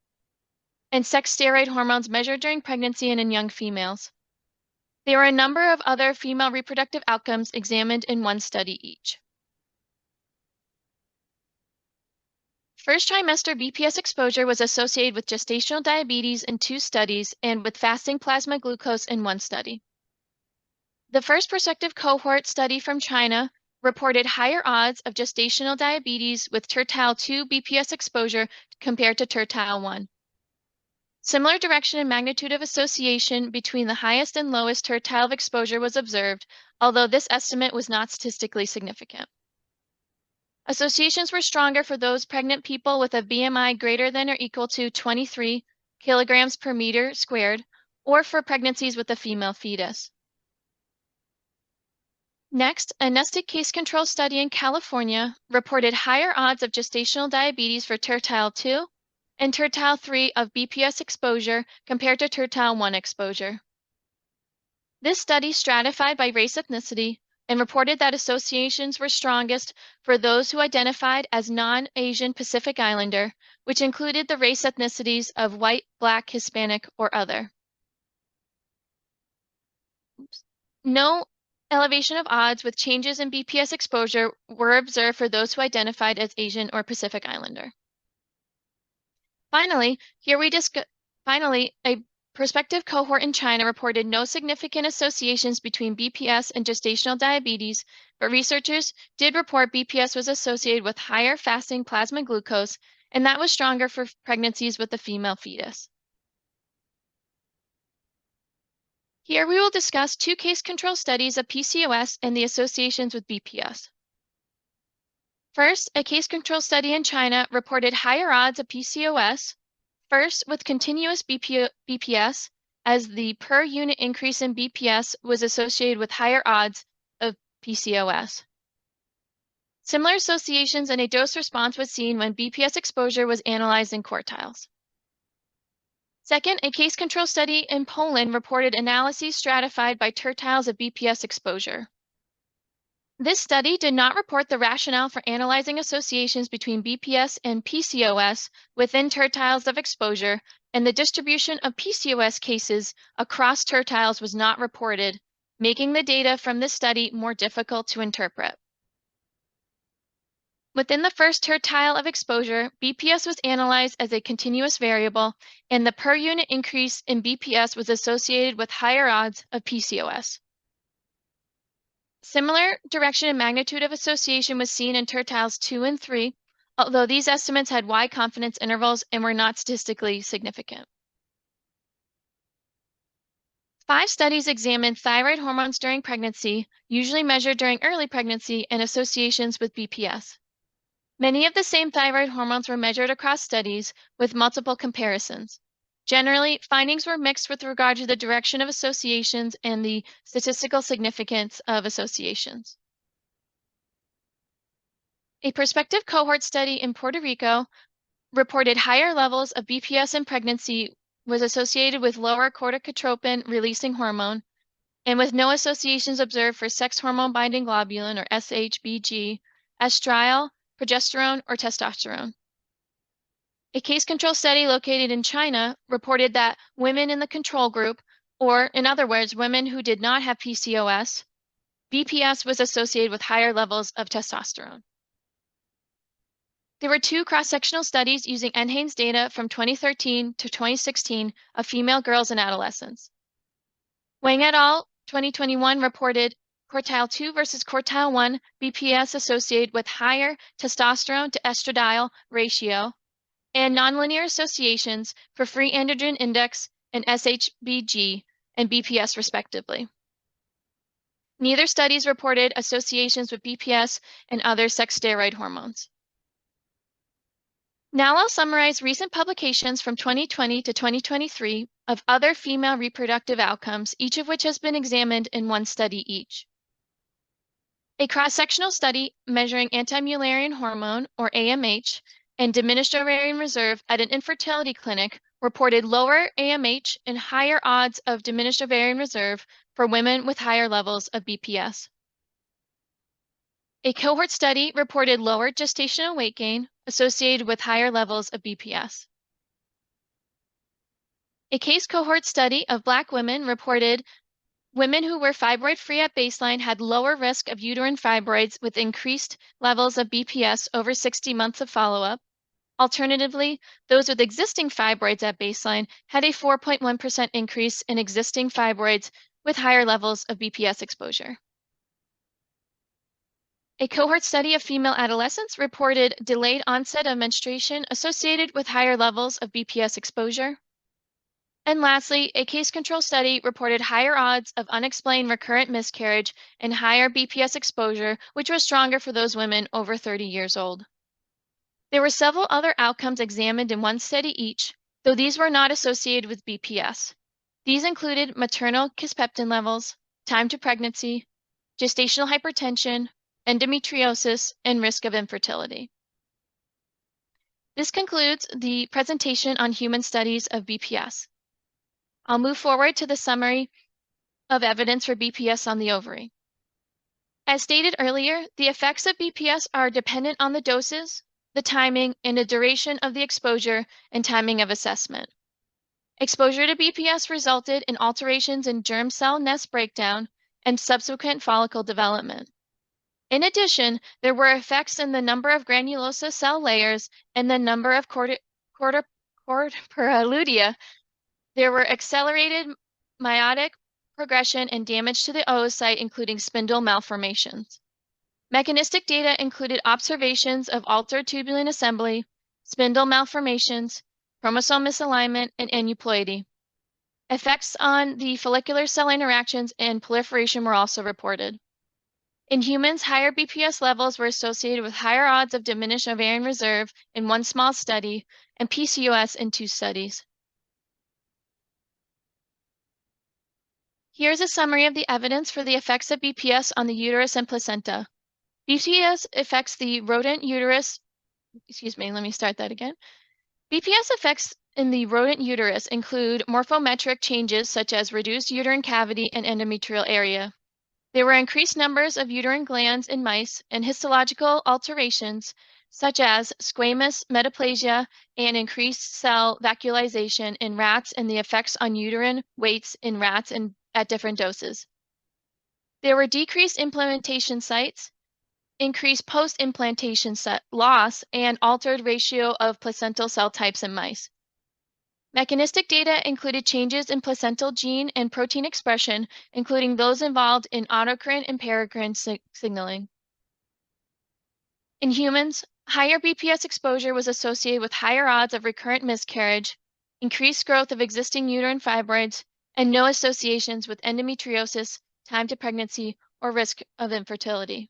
and sex steroid hormones measured during pregnancy and in young females. There were a number of other female reproductive outcomes examined in 1 study each. First trimester BPS exposure was associated with gestational diabetes in 2 studies and with fasting plasma glucose in 1 study. The first prospective cohort study from China reported higher odds of gestational diabetes with tertile 2 BPS exposure compared to tertile 1. Similar direction and magnitude of association between the highest and lowest tertile of exposure was observed, although this estimate was not statistically significant. Associations were stronger for those pregnant people with a BMI greater than or equal to 23 kilograms per meter squared, or for pregnancies with a female fetus. Next, a nested case control study in California reported higher odds of gestational diabetes for tertile 2 and tertile 3 of BPS exposure compared to tertile 1 exposure. This study stratified by race ethnicity and reported that associations were strongest for those who identified as non-Asian Pacific Islander, which included the race ethnicities of white, Black, Hispanic, or other. No elevation of odds with changes in BPS exposure were observed for those who identified as Asian or Pacific Islander. Finally, a prospective cohort in China reported no significant associations between BPS and gestational diabetes, but researchers did report BPS was associated with higher fasting plasma glucose, and that was stronger for pregnancies with a female fetus. Here we will discuss 2 case control studies of PCOS and the associations with BPS. First, a case control study in China reported higher odds of PCOS, first with continuous BPS, as the per unit increase in BPS was associated with higher odds of PCOS. Similar associations and a dose response was seen when BPS exposure was analyzed in quartiles. Second, a case control study in Poland reported analyses stratified by tertiles of BPS exposure. This study did not report the rationale for analyzing associations between BPS and PCOS within tertiles of exposure, and the distribution of PCOS cases across tertiles was not reported, making the data from this study more difficult to interpret. Within the first tertile of exposure, BPS was analyzed as a continuous variable, and the per unit increase in BPS was associated with higher odds of PCOS. Similar direction and magnitude of association was seen in tertiles 2 and 3, although these estimates had wide confidence intervals and were not statistically significant. 5 studies examined thyroid hormones during pregnancy, usually measured during early pregnancy, and associations with BPS. Many of the same thyroid hormones were measured across studies with multiple comparisons. Generally, findings were mixed with regard to the direction of associations and the statistical significance of associations. A prospective cohort study in Puerto Rico reported higher levels of BPS in pregnancy was associated with lower corticotropin releasing hormone, and with no associations observed for sex hormone binding globulin or SHBG, estriol, progesterone, or testosterone. A case control study located in China reported that women in the control group, or in other words, women who did not have PCOS, BPS was associated with higher levels of testosterone. There were 2 cross-sectional studies using NHANES data from 2013 to 2016 of female girls and adolescents. Wang et al. 2021 reported quartile 2 versus quartile 1 BPS associated with higher testosterone to estradiol ratio, and nonlinear associations for free androgen index and SHBG and BPS respectively. Neither studies reported associations with BPS and other sex steroid hormones. Now I'll summarize recent publications from 2020 to 2023 of other female reproductive outcomes, each of which has been examined in one study each. A cross-sectional study measuring anti-Mullerian hormone, or AMH, and diminished ovarian reserve at an infertility clinic reported lower AMH and higher odds of diminished ovarian reserve for women with higher levels of BPS. A cohort study reported lower gestational weight gain associated with higher levels of BPS. A case cohort study of Black women reported women who were fibroid-free at baseline had lower risk of uterine fibroids with increased levels of BPS over 60 months of follow-up. Alternatively, those with existing fibroids at baseline had a 4.1% increase in existing fibroids with higher levels of BPS exposure. A cohort study of female adolescents reported delayed onset of menstruation associated with higher levels of BPS exposure. And lastly, a case control study reported higher odds of unexplained recurrent miscarriage and higher BPS exposure, which was stronger for those women over 30 years old. There were several other outcomes examined in one study each, though these were not associated with BPS. These included maternal kisspeptin levels, time to pregnancy, gestational hypertension, endometriosis, and risk of infertility. This concludes the presentation on human studies of BPS. I'll move forward to the summary of evidence for BPS on the ovary. As stated earlier, the effects of BPS are dependent on the doses, the timing, and the duration of the exposure and timing of assessment. Exposure to BPS resulted in alterations in germ cell nest breakdown and subsequent follicle development. In addition, there were effects in the number of granulosa cell layers and the number of corpora. There were accelerated meiotic progression and damage to the oocyte, including spindle malformations. Mechanistic data included observations of altered tubulin assembly, spindle malformations, chromosome misalignment, and aneuploidy. Effects on the follicular cell interactions and proliferation were also reported. In humans, higher BPS levels were associated with higher odds of diminished ovarian reserve in one small study and PCOS in 2 studies. Here's a summary of the evidence for the effects of BPS on the uterus and placenta. BPS affects the rodent uterus, BPS effects in the rodent uterus include morphometric changes such as reduced uterine cavity and endometrial area. There were increased numbers of uterine glands in mice and histological alterations such as squamous metaplasia and increased cell vacuolization in rats and the effects on uterine weights in rats and at different doses. There were decreased implantation sites, increased post-implantation loss, and altered ratio of placental cell types in mice. Mechanistic data included changes in placental gene and protein expression, including those involved in autocrine and paracrine signaling. In humans, higher BPS exposure was associated with higher odds of recurrent miscarriage, increased growth of existing uterine fibroids, and no associations with endometriosis, time to pregnancy, or risk of infertility.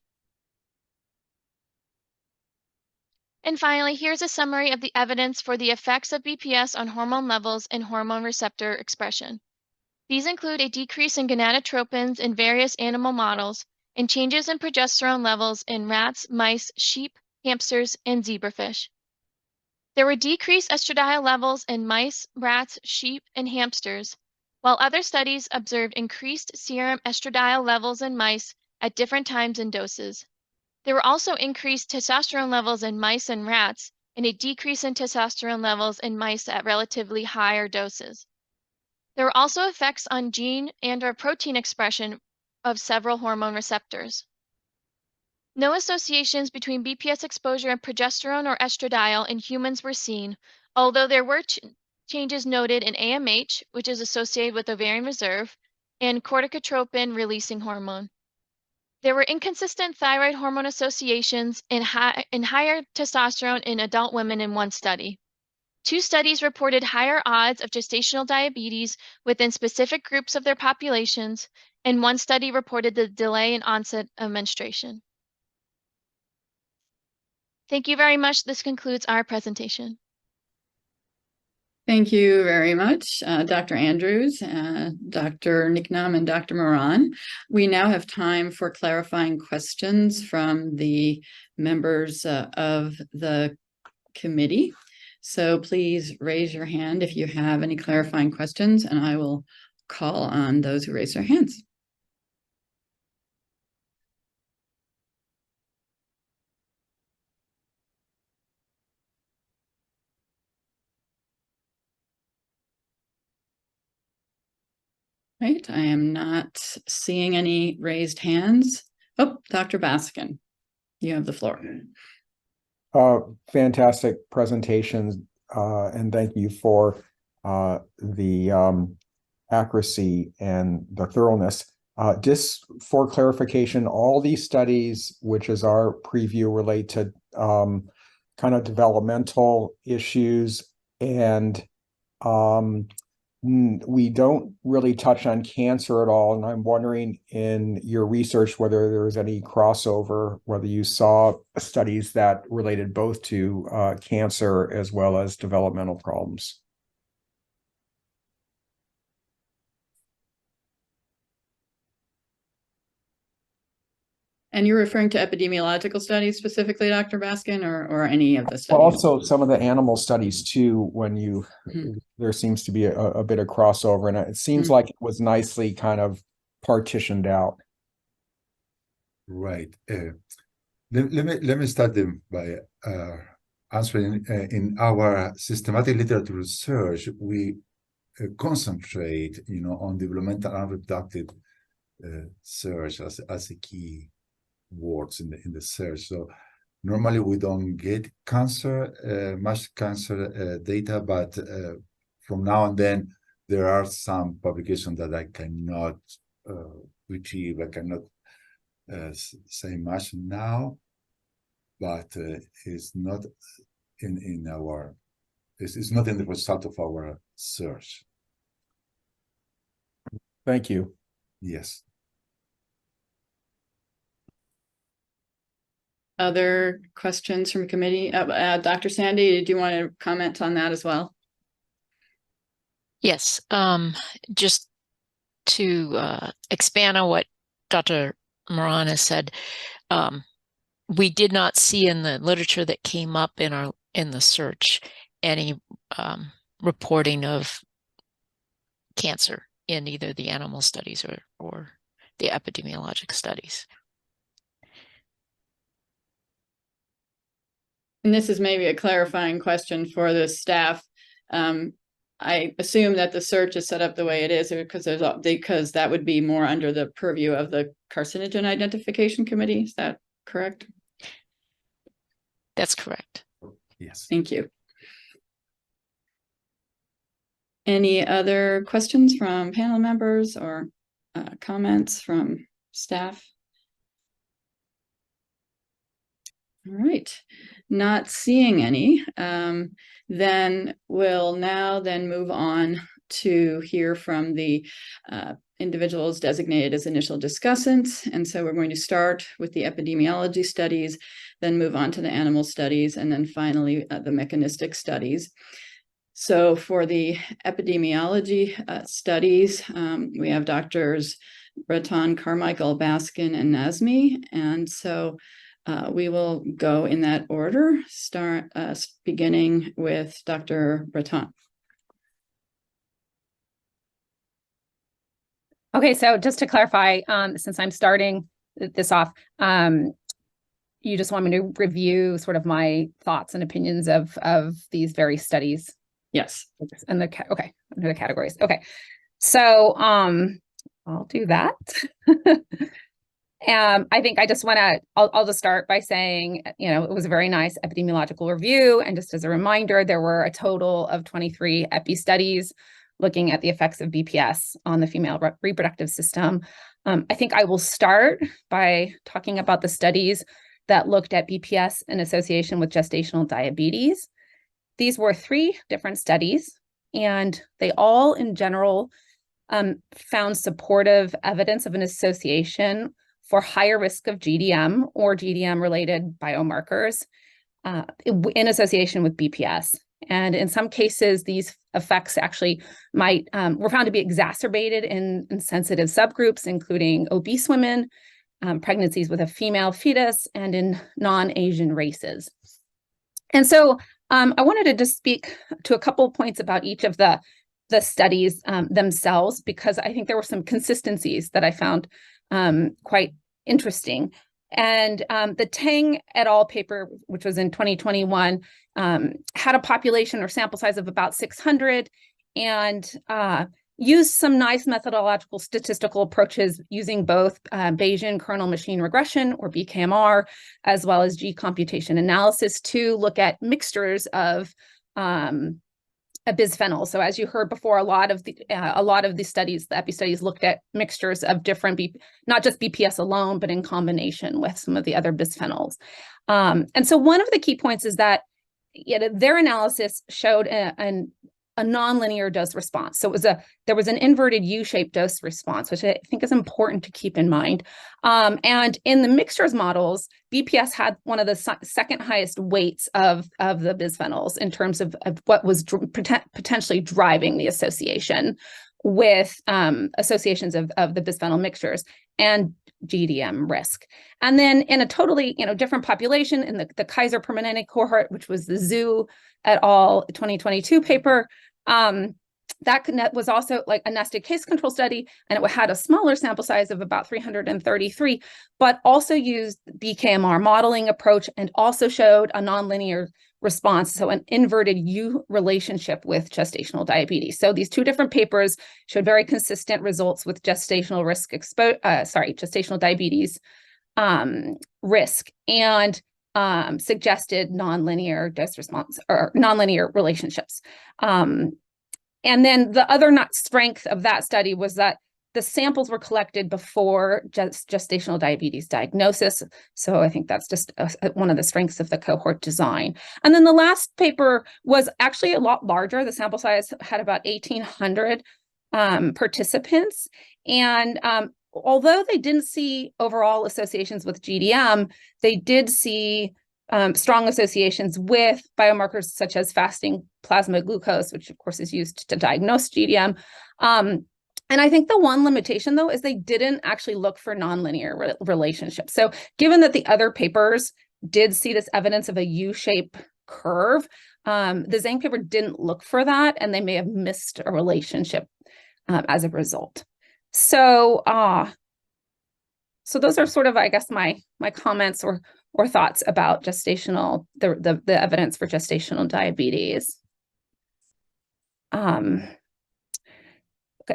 And finally, here's a summary of the evidence for the effects of BPS on hormone levels and hormone receptor expression. These include a decrease in gonadotropins in various animal models and changes in progesterone levels in rats, mice, sheep, hamsters, and zebrafish. There were decreased estradiol levels in mice, rats, sheep, and hamsters, while other studies observed increased serum estradiol levels in mice at different times and doses. There were also increased testosterone levels in mice and rats, and a decrease in testosterone levels in mice at relatively higher doses. There were also effects on gene and/or protein expression of several hormone receptors. No associations between BPS exposure and progesterone or estradiol in humans were seen, although there were changes noted in AMH, which is associated with ovarian reserve, and corticotropin-releasing hormone. There were inconsistent thyroid hormone associations and higher testosterone in adult women in one study. 2 studies reported higher odds of gestational diabetes within specific groups of their populations, and 1 study reported the delay in onset of menstruation. Thank you very much. This concludes our presentation. Thank you very much, Dr. Andrews, Dr. Nicknam, and Dr. Moran. We now have time for clarifying questions from the members of the committee. So please raise your hand if you have any clarifying questions, and I will call on those who raise their hands. Right, I am not seeing any raised hands. Oh, Dr. Baskin, you have the floor. Fantastic presentations, and thank you for the accuracy and the thoroughness. Just for clarification, all these studies, which is our preview, relate to kind of developmental issues, and we don't really touch on cancer at all. And I'm wondering in your research whether there was any crossover, whether you saw studies that related both to cancer as well as developmental problems. And you're referring to epidemiological studies specifically, Dr. Baskin, or any of the studies? Also, some of the animal studies too, when you, there seems to be a bit of crossover, and it seems like it was nicely kind of partitioned out. Right. Let me start by answering. In our systematic literature research, we concentrate, on developmental and reproductive search as a key words in the search. So normally we don't get much cancer data, but from now and then there are some publications that I cannot retrieve. I cannot say much now, but it's not in our. It's not in the result of our search. Thank you. Yes. Other questions from committee? Dr. Sandy, do you want to comment on that as well? Yes, just to expand on what Dr. Moran has said, we did not see in the literature that came up in the search any reporting of cancer in either the animal studies or the epidemiologic studies. And this is maybe a clarifying question for the staff. I assume that the search is set up the way it is because that would be more under the purview of the Carcinogen Identification Committee. Is that correct? That's correct. Yes. Thank you. Any other questions from panel members or comments from staff? All right, not seeing any, then we'll now move on to hear from the individuals designated as initial discussants. And so we're going to start with the epidemiology studies, then move on to the animal studies, and then finally the mechanistic studies. So for the epidemiology studies, we have Doctors Breton, Carmichael, Baskin, and Nazmi. And so we will go in that order, beginning with Dr. Breton. Okay, so just to clarify, since I'm starting this off, you just want me to review sort of my thoughts and opinions of these various studies? Yes. And okay, under the categories. Okay, so I'll do that. I think I just want to, I'll just start by saying, it was a very nice epidemiological review. And just as a reminder, there were a total of 23 epi studies looking at the effects of BPS on the female reproductive system. I think I will start by talking about the studies that looked at BPS in association with gestational diabetes. These were 3 different studies, and they all in general found supportive evidence of an association for higher risk of GDM or GDM-related biomarkers in association with BPS. And in some cases, these effects actually were found to be exacerbated in sensitive subgroups, including obese women, pregnancies with a female fetus, and in non-Asian races. And so I wanted to just speak to a couple of points about each of the studies themselves, because I think there were some consistencies that I found quite interesting. And the Tang et al. Paper, which was in 2021, had a population or sample size of about 600 and used some nice methodological statistical approaches using both Bayesian kernel machine regression, or BKMR, as well as G computation analysis to look at mixtures of a bisphenol. So as you heard before, a lot of the studies, the epi studies, looked at mixtures of different, not just BPS alone, but in combination with some of the other bisphenols. And so one of the key points is that their analysis showed a nonlinear dose response. So there was an inverted U-shaped dose response, which I think is important to keep in mind. And in the mixtures models, BPS had one of the second highest weights of the bisphenols in terms of what was potentially driving the association with associations of the bisphenol mixtures and GDM risk. And then in a totally different population, in the Kaiser Permanente cohort, which was the Zhu et al. 2022 paper, that was also like a nested case control study, and it had a smaller sample size of about 333, but also used BKMR modeling approach and also showed a nonlinear response, so an inverted U relationship with gestational diabetes. So these two different papers showed very consistent results with gestational gestational diabetes risk, and suggested nonlinear dose response or nonlinear relationships. And then the other strength of that study was that the samples were collected before gestational diabetes diagnosis. So I think that's just one of the strengths of the cohort design. And then the last paper was actually a lot larger. The sample size had about 1,800 participants. And although they didn't see overall associations with GDM, they did see strong associations with biomarkers such as fasting plasma glucose, which of course is used to diagnose GDM. And I think the one limitation, though, is they didn't actually look for nonlinear relationships. So given that the other papers did see this evidence of a U-shaped curve, the Zhang paper didn't look for that, and they may have missed a relationship as a result. So those are sort of, I guess, my comments or thoughts about gestational, the evidence for gestational diabetes.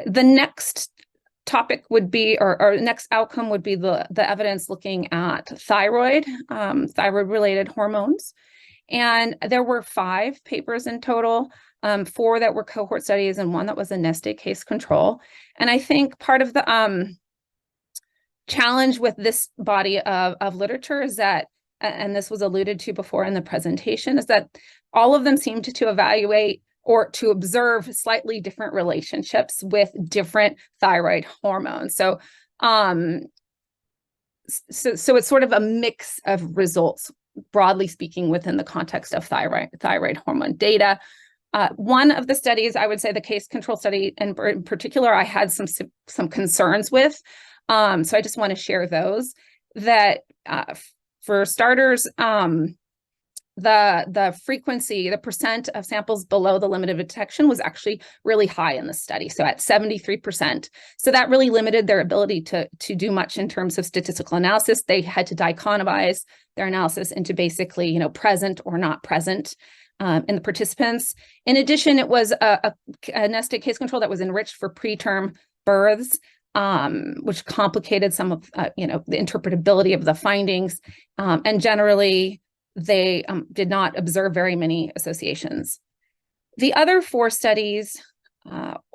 The next topic would be, or next outcome would be the evidence looking at thyroid-related hormones. And there were 5 papers in total, 4 that were cohort studies and 1 that was a nested case control. And I think part of the challenge with this body of literature is that, and this was alluded to before in the presentation, is that all of them seemed to evaluate or to observe slightly different relationships with different thyroid hormones. So it's sort of a mix of results, broadly speaking, within the context of thyroid hormone data. One of the studies, I would say the case control study in particular, I had some concerns with. So I just want to share those. That for starters, the frequency, the percent of samples below the limit of detection was actually really high in the study, so at 73%. So that really limited their ability to do much in terms of statistical analysis. They had to dichotomize their analysis into basically, present or not present in the participants. In addition, it was a nested case control that was enriched for preterm births, which complicated some of the interpretability of the findings, and generally they did not observe very many associations. The other 4 studies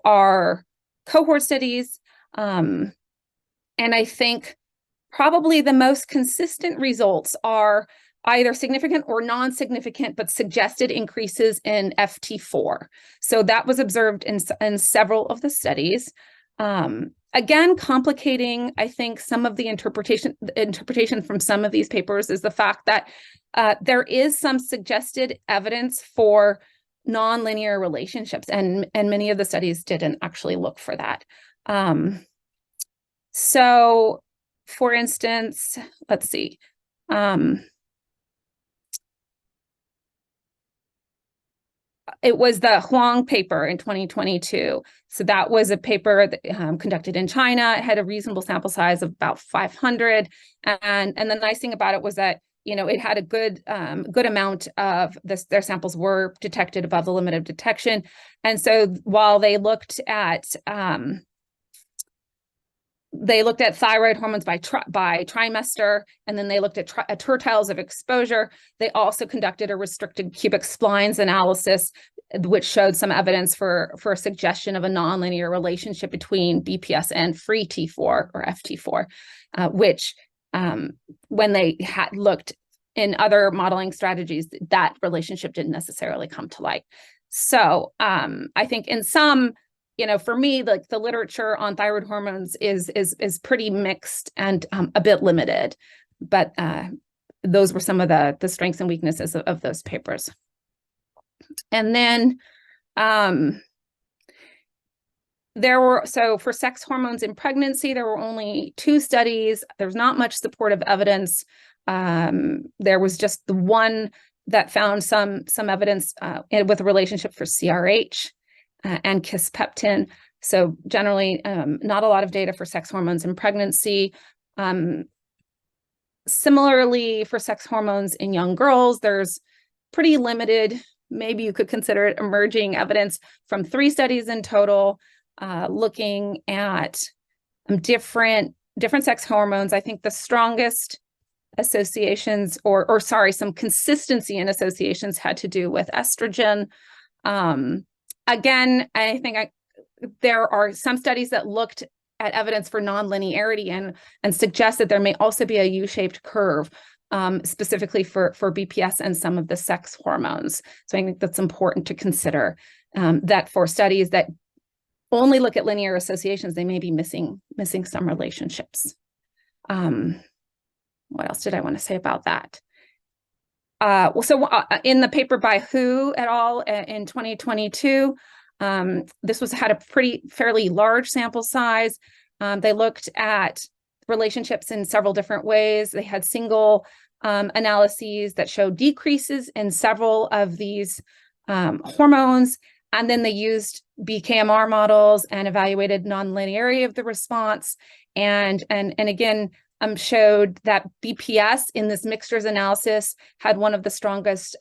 are cohort studies, and I think probably the most consistent results are either significant or non-significant, but suggested increases in FT4. So that was observed in several of the studies. Again, complicating, I think, some of the interpretation from some of these papers is the fact that there is some suggested evidence for nonlinear relationships, and many of the studies didn't actually look for that. So, for instance, let's see. It was the Huang paper in 2022. So that was a paper that, conducted in China. It had a reasonable sample size of about 500. And the nice thing about it was that, you know, it had a good amount of their samples were detected above the limit of detection. And so while they looked at thyroid hormones by trimester, and then they looked at tertiles of exposure. They also conducted a restricted cubic splines analysis, which showed some evidence for a suggestion of a nonlinear relationship between BPS and free T4 or FT4, which when they had looked in other modeling strategies, that relationship didn't necessarily come to light. So I think in some, you know, for me, like the literature on thyroid hormones is pretty mixed and a bit limited, but those were some of the strengths and weaknesses of those papers. And then so for sex hormones in pregnancy, there were only 2 studies. There's not much supportive evidence. There was just the one that found some evidence with a relationship for CRH. And kisspeptin. So generally, not a lot of data for sex hormones in pregnancy. Similarly, for sex hormones in young girls, there's pretty limited, maybe you could consider it emerging evidence from 3 studies in total, looking at different sex hormones. I think the strongest associations, some consistency in associations had to do with estrogen. Again, I think there are some studies that looked at evidence for nonlinearity and suggest that there may also be a U-shaped curve, specifically for BPS and some of the sex hormones. So I think that's important to consider, that for studies that only look at linear associations, they may be missing some relationships. What else did I want to say about that? In the paper by Hu et al. In 2022, this had a fairly large sample size. They looked at relationships in several different ways. They had single analyses that showed decreases in several of these hormones, and then they used BKMR models and evaluated nonlinearity of the response. And again, showed that BPS in this mixtures analysis had one of the strongest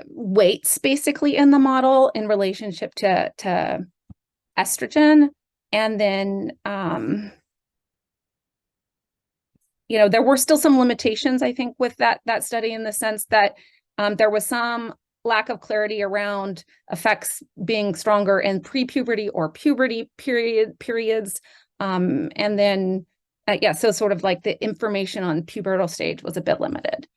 weights basically in the model in relationship to estrogen. And then, there were still some limitations, I think, with that study, in the sense that there was some lack of clarity around effects being stronger in pre-puberty or puberty periods. And then, so sort of like the information on pubertal stage was a bit limited.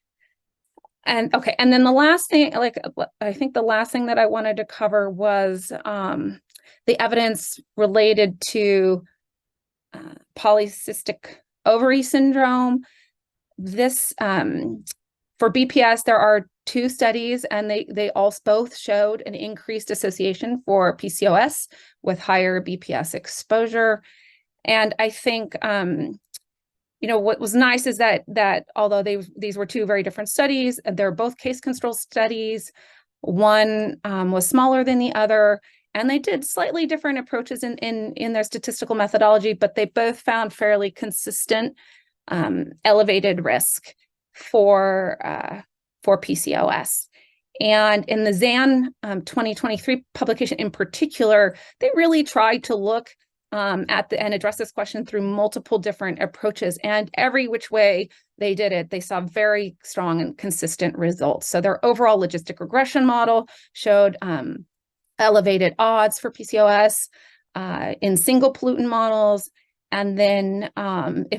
And okay, and then the last thing, I think the last thing that I wanted to cover was the evidence related to polycystic ovary syndrome. This, for BPS, there are 2 studies, and they both showed an increased association for PCOS with higher BPS exposure. And I think, what was nice is that although these were 2 very different studies, they're both case control studies. One was smaller than the other, and they did slightly different approaches in their statistical methodology, but they both found fairly consistent elevated risk for PCOS. And in the ZAN 2023 publication in particular, they really tried to look at and address this question through multiple different approaches, and every which way they did it, they saw very strong and consistent results. So their overall logistic regression model showed elevated odds for PCOS in single pollutant models. And then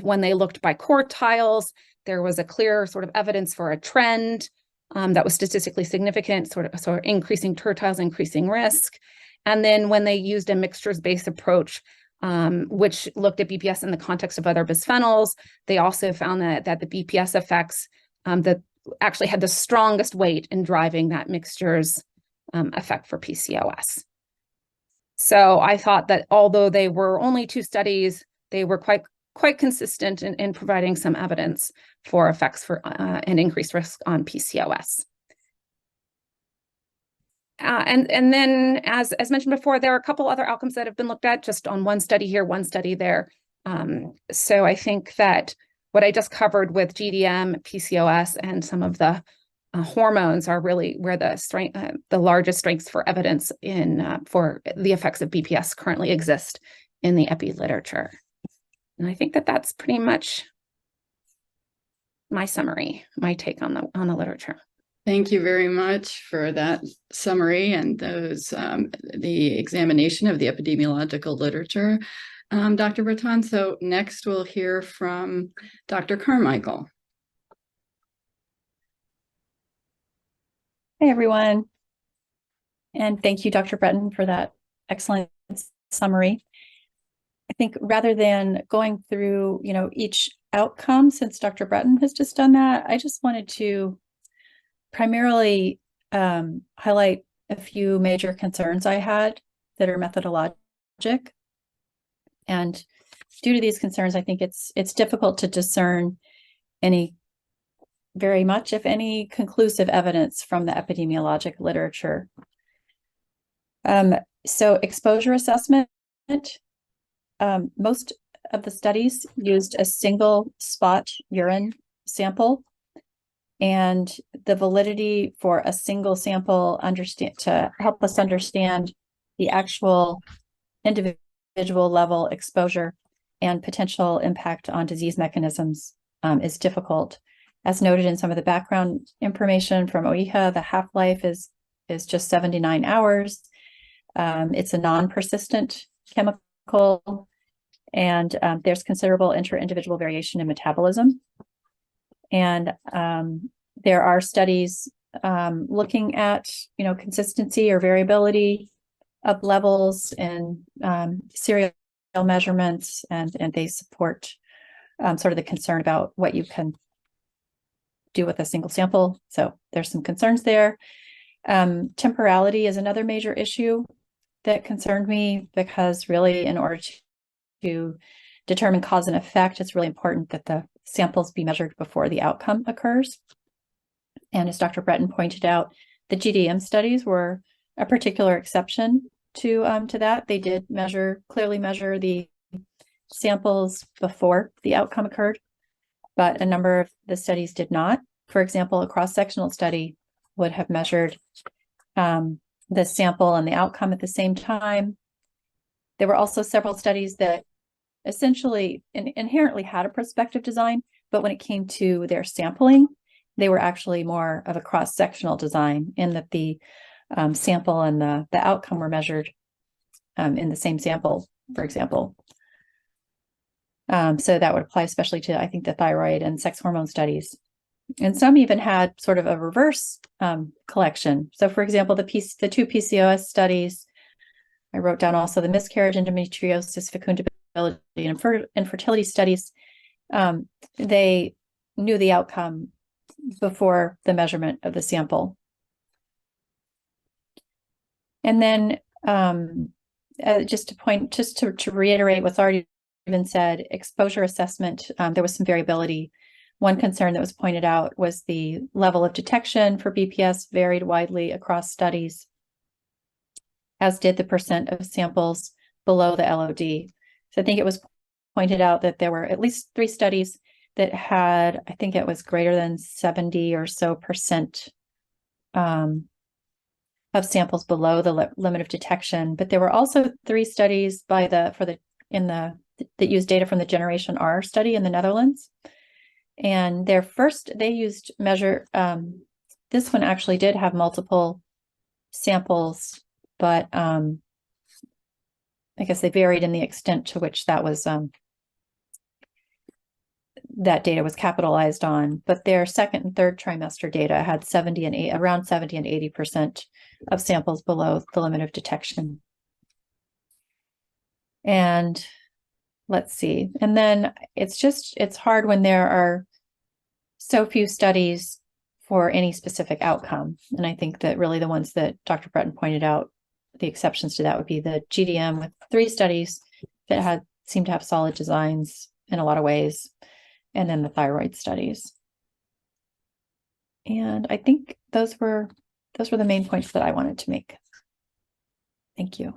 when they looked by quartiles, there was a clear sort of evidence for a trend that was statistically significant, sort of increasing tertiles, increasing risk. And then when they used a mixtures-based approach, which looked at BPS in the context of other bisphenols, they also found that the BPS effects that actually had the strongest weight in driving that mixtures effect for PCOS. So I thought that although they were only 2 studies, they were quite consistent in providing some evidence for effects for an increased risk on PCOS. And then, as mentioned before, there are a couple other outcomes that have been looked at just on one study here, one study there. So I think that what I just covered with GDM, PCOS, and some of the hormones are really where the largest strengths for evidence for the effects of BPS currently exist in the epi literature. And I think that that's pretty much my summary, my take on the literature. Thank you very much for that summary and those the examination of the epidemiological literature, Dr. Breton. So next we'll hear from Dr. Carmichael. Hey, everyone. And thank you, Dr. Breton, for that excellent summary. I think rather than going through, each outcome, since Dr. Breton has just done that, I just wanted to primarily highlight a few major concerns I had that are methodologic. And due to these concerns, I think it's difficult to discern very much, if any, conclusive evidence from the epidemiologic literature. So exposure assessment, most of the studies used a single spot urine sample, and the validity for a single sample to help us understand the actual individual level exposure and potential impact on disease mechanisms is difficult. As noted in some of the background information from OIHA, the half-life is just 79 hours. It's a non-persistent chemical, and there's considerable inter-individual variation in metabolism. And there are studies looking at, consistency or variability of levels and serial measurements, and they support sort of the concern about what you can do with a single sample. So there's some concerns there. Temporality is another major issue that concerned me, because really in order to determine cause and effect, it's really important that the samples be measured before the outcome occurs. And as Dr. Breton pointed out, the GDM studies were a particular exception to that. They did clearly measure the samples before the outcome occurred, but a number of the studies did not. For example, a cross-sectional study would have measured the sample and the outcome at the same time. There were also several studies that essentially inherently had a prospective design, but when it came to their sampling, they were actually more of a cross-sectional design, in that the sample and the outcome were measured in the same sample, for example. So that would apply especially to, I think, the thyroid and sex hormone studies. And some even had sort of a reverse collection. So for example, the 2 PCOS studies, I wrote down also the miscarriage, endometriosis, fecundability, and infertility studies. They knew the outcome before the measurement of the sample. And then just to reiterate what's already been said, exposure assessment, there was some variability. One concern that was pointed out was the level of detection for BPS varied widely across studies, as did the percent of samples below the LOD. So I think it was pointed out that there were at least 3 studies that had, I think it was greater than 70 or so percent of samples below the limit of detection. But there were also 3 studies that used data from the Generation R study in the Netherlands. And they used this one actually did have multiple samples, but I guess they varied in the extent to which that was that data was capitalized on. But their second and third trimester data had around 70 and 80% of samples below the limit of detection. And let's see. And then it's hard when there are so few studies for any specific outcome. And I think that really the ones that Dr. Breton pointed out, the exceptions to that would be the GDM with 3 studies that seemed to have solid designs in a lot of ways, and then the thyroid studies. And I think those were the main points that I wanted to make. Thank you.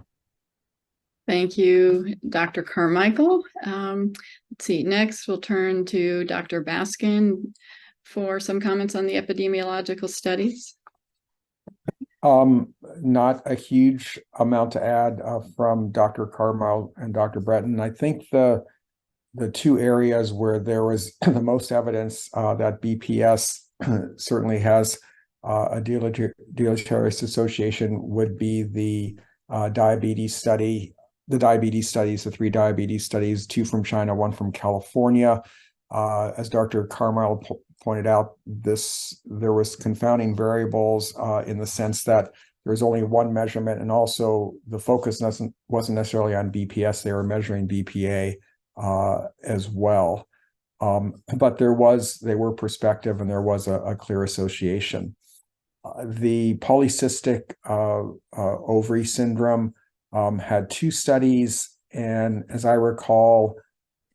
Thank you, Dr. Carmichael. Let's see, next we'll turn to Dr. Baskin for some comments on the epidemiological studies. Not a huge amount to add from Dr. Carmichael and Dr. Breton. I think the 2 areas where there was the most evidence that BPS certainly has a deleterious association would be the diabetes study, the 3 diabetes studies, 2 from China, 1 from California. As Dr. Carmichael pointed out, there was confounding variables in the sense that there was only 1 measurement, and also the focus wasn't necessarily on BPS. They were measuring BPA as well. But they were prospective, and there was a clear association. The polycystic ovary syndrome had 2 studies, and as I recall,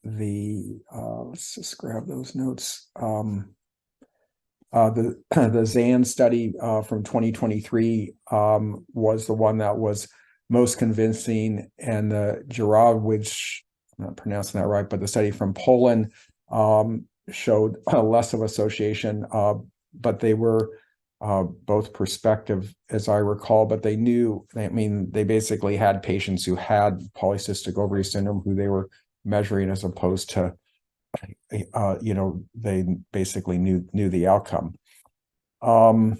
let's just grab those notes. The ZAN study from 2023 was the one that was most convincing, and the Girawicz, I'm not pronouncing that right, but the study from Poland showed less of association, but they were both prospective, as I recall, but they basically had patients who had polycystic ovary syndrome who they were measuring, as opposed to, they basically knew the outcome. The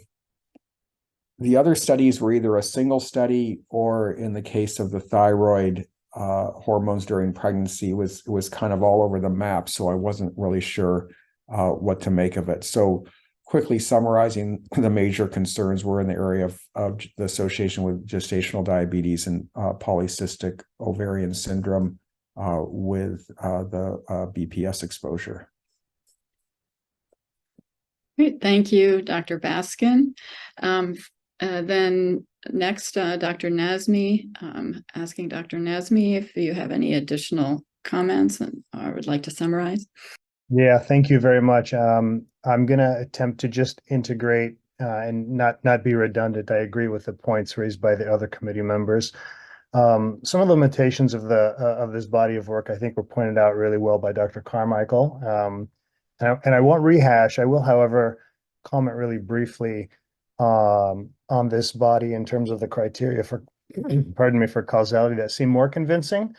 other studies were either a single study, or in the case of the thyroid hormones during pregnancy, was kind of all over the map. So I wasn't really sure what to make of it. So quickly summarizing, the major concerns were in the area of the association with gestational diabetes and polycystic ovarian syndrome with the BPS exposure. Great, thank you, Dr. Baskin. Then next, Dr. Nazmi, asking Dr. Nazmi if you have any additional comments or would like to summarize. Yeah, thank you very much. I'm going to attempt to just integrate and not be redundant. I agree with the points raised by the other committee members. Some of the limitations of this body of work, I think, were pointed out really well by Dr. Carmichael. And I won't rehash. I will, however, comment really briefly on this body in terms of the criteria for, pardon me, for causality that seem more convincing.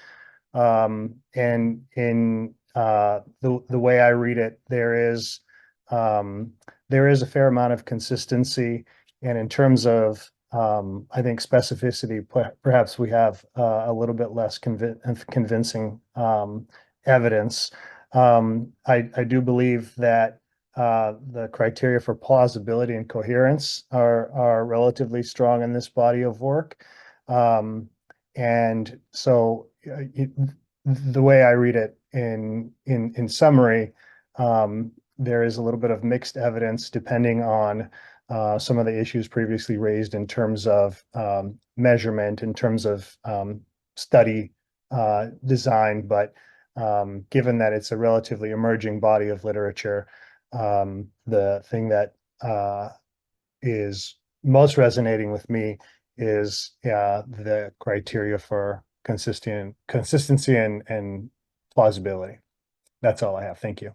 And in the way I read it, there is a fair amount of consistency, and in terms of I think specificity, perhaps we have a little bit less convincing evidence. I do believe that the criteria for plausibility and coherence are relatively strong in this body of work. And so the way I read it in summary, there is a little bit of mixed evidence depending on some of the issues previously raised in terms of measurement, in terms of study design, but given that it's a relatively emerging body of literature, the thing that is most resonating with me is the criteria for consistency and plausibility. That's all I have. Thank you.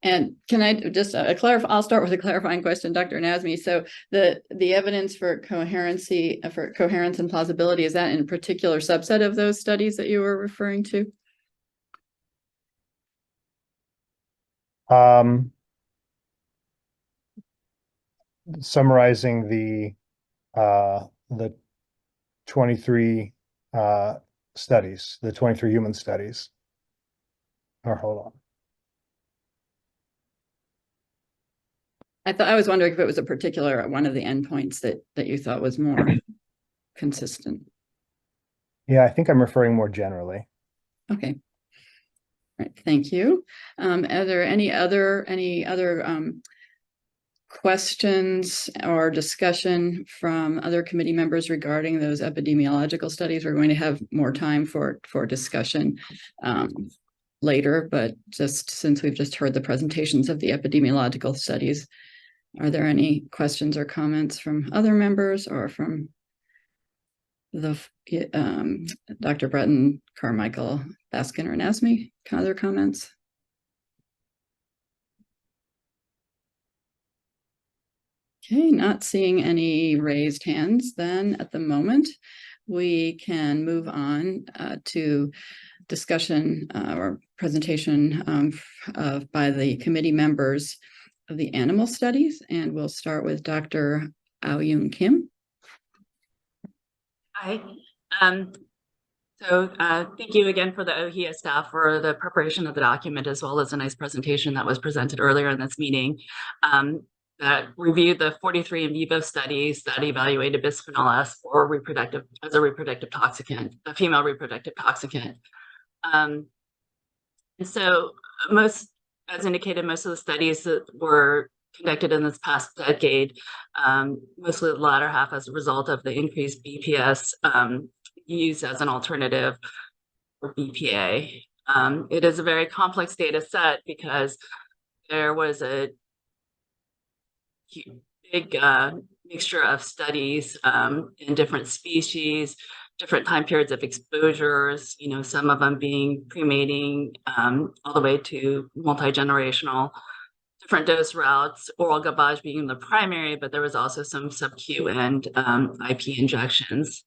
And can I just clarify? I'll start with a clarifying question, Dr. Nazmi. So the evidence for coherence and plausibility, is that in a particular subset of those studies that you were referring to? Summarizing the 23 studies, the 23 human studies. Or hold on. I was wondering if it was a particular one of the endpoints that you thought was more consistent. Yeah, I think I'm referring more generally. Okay. All right, thank you. Are there any other questions or discussion from other committee members regarding those epidemiological studies? We're going to have more time for discussion later, but just since we've just heard the presentations of the epidemiological studies, are there any questions or comments from other members or from the Dr. Breton, Carmichael, Baskin, or Nasmi? Other comments? Okay, not seeing any raised hands, then at the moment, we can move on to discussion or presentation by the committee members of the animal studies, and we'll start with Dr. Ao-Yoon Kim. Hi. Thank you again for the OHIA staff for the preparation of the document, as well as a nice presentation that was presented earlier in this meeting. That reviewed the 43 in vivo studies that evaluated bisphenol S for as a reproductive toxicant, a female reproductive toxicant. And so as indicated, most of the studies that were conducted in this past decade, mostly the latter half as a result of the increased BPS used as an alternative for BPA. It is a very complex data set because there was a big mixture of studies in different species, different time periods of exposures, some of them being pre-mating all the way to multi-generational, different dose routes, oral gavage being the primary, but there was also some sub-Q and IP injections.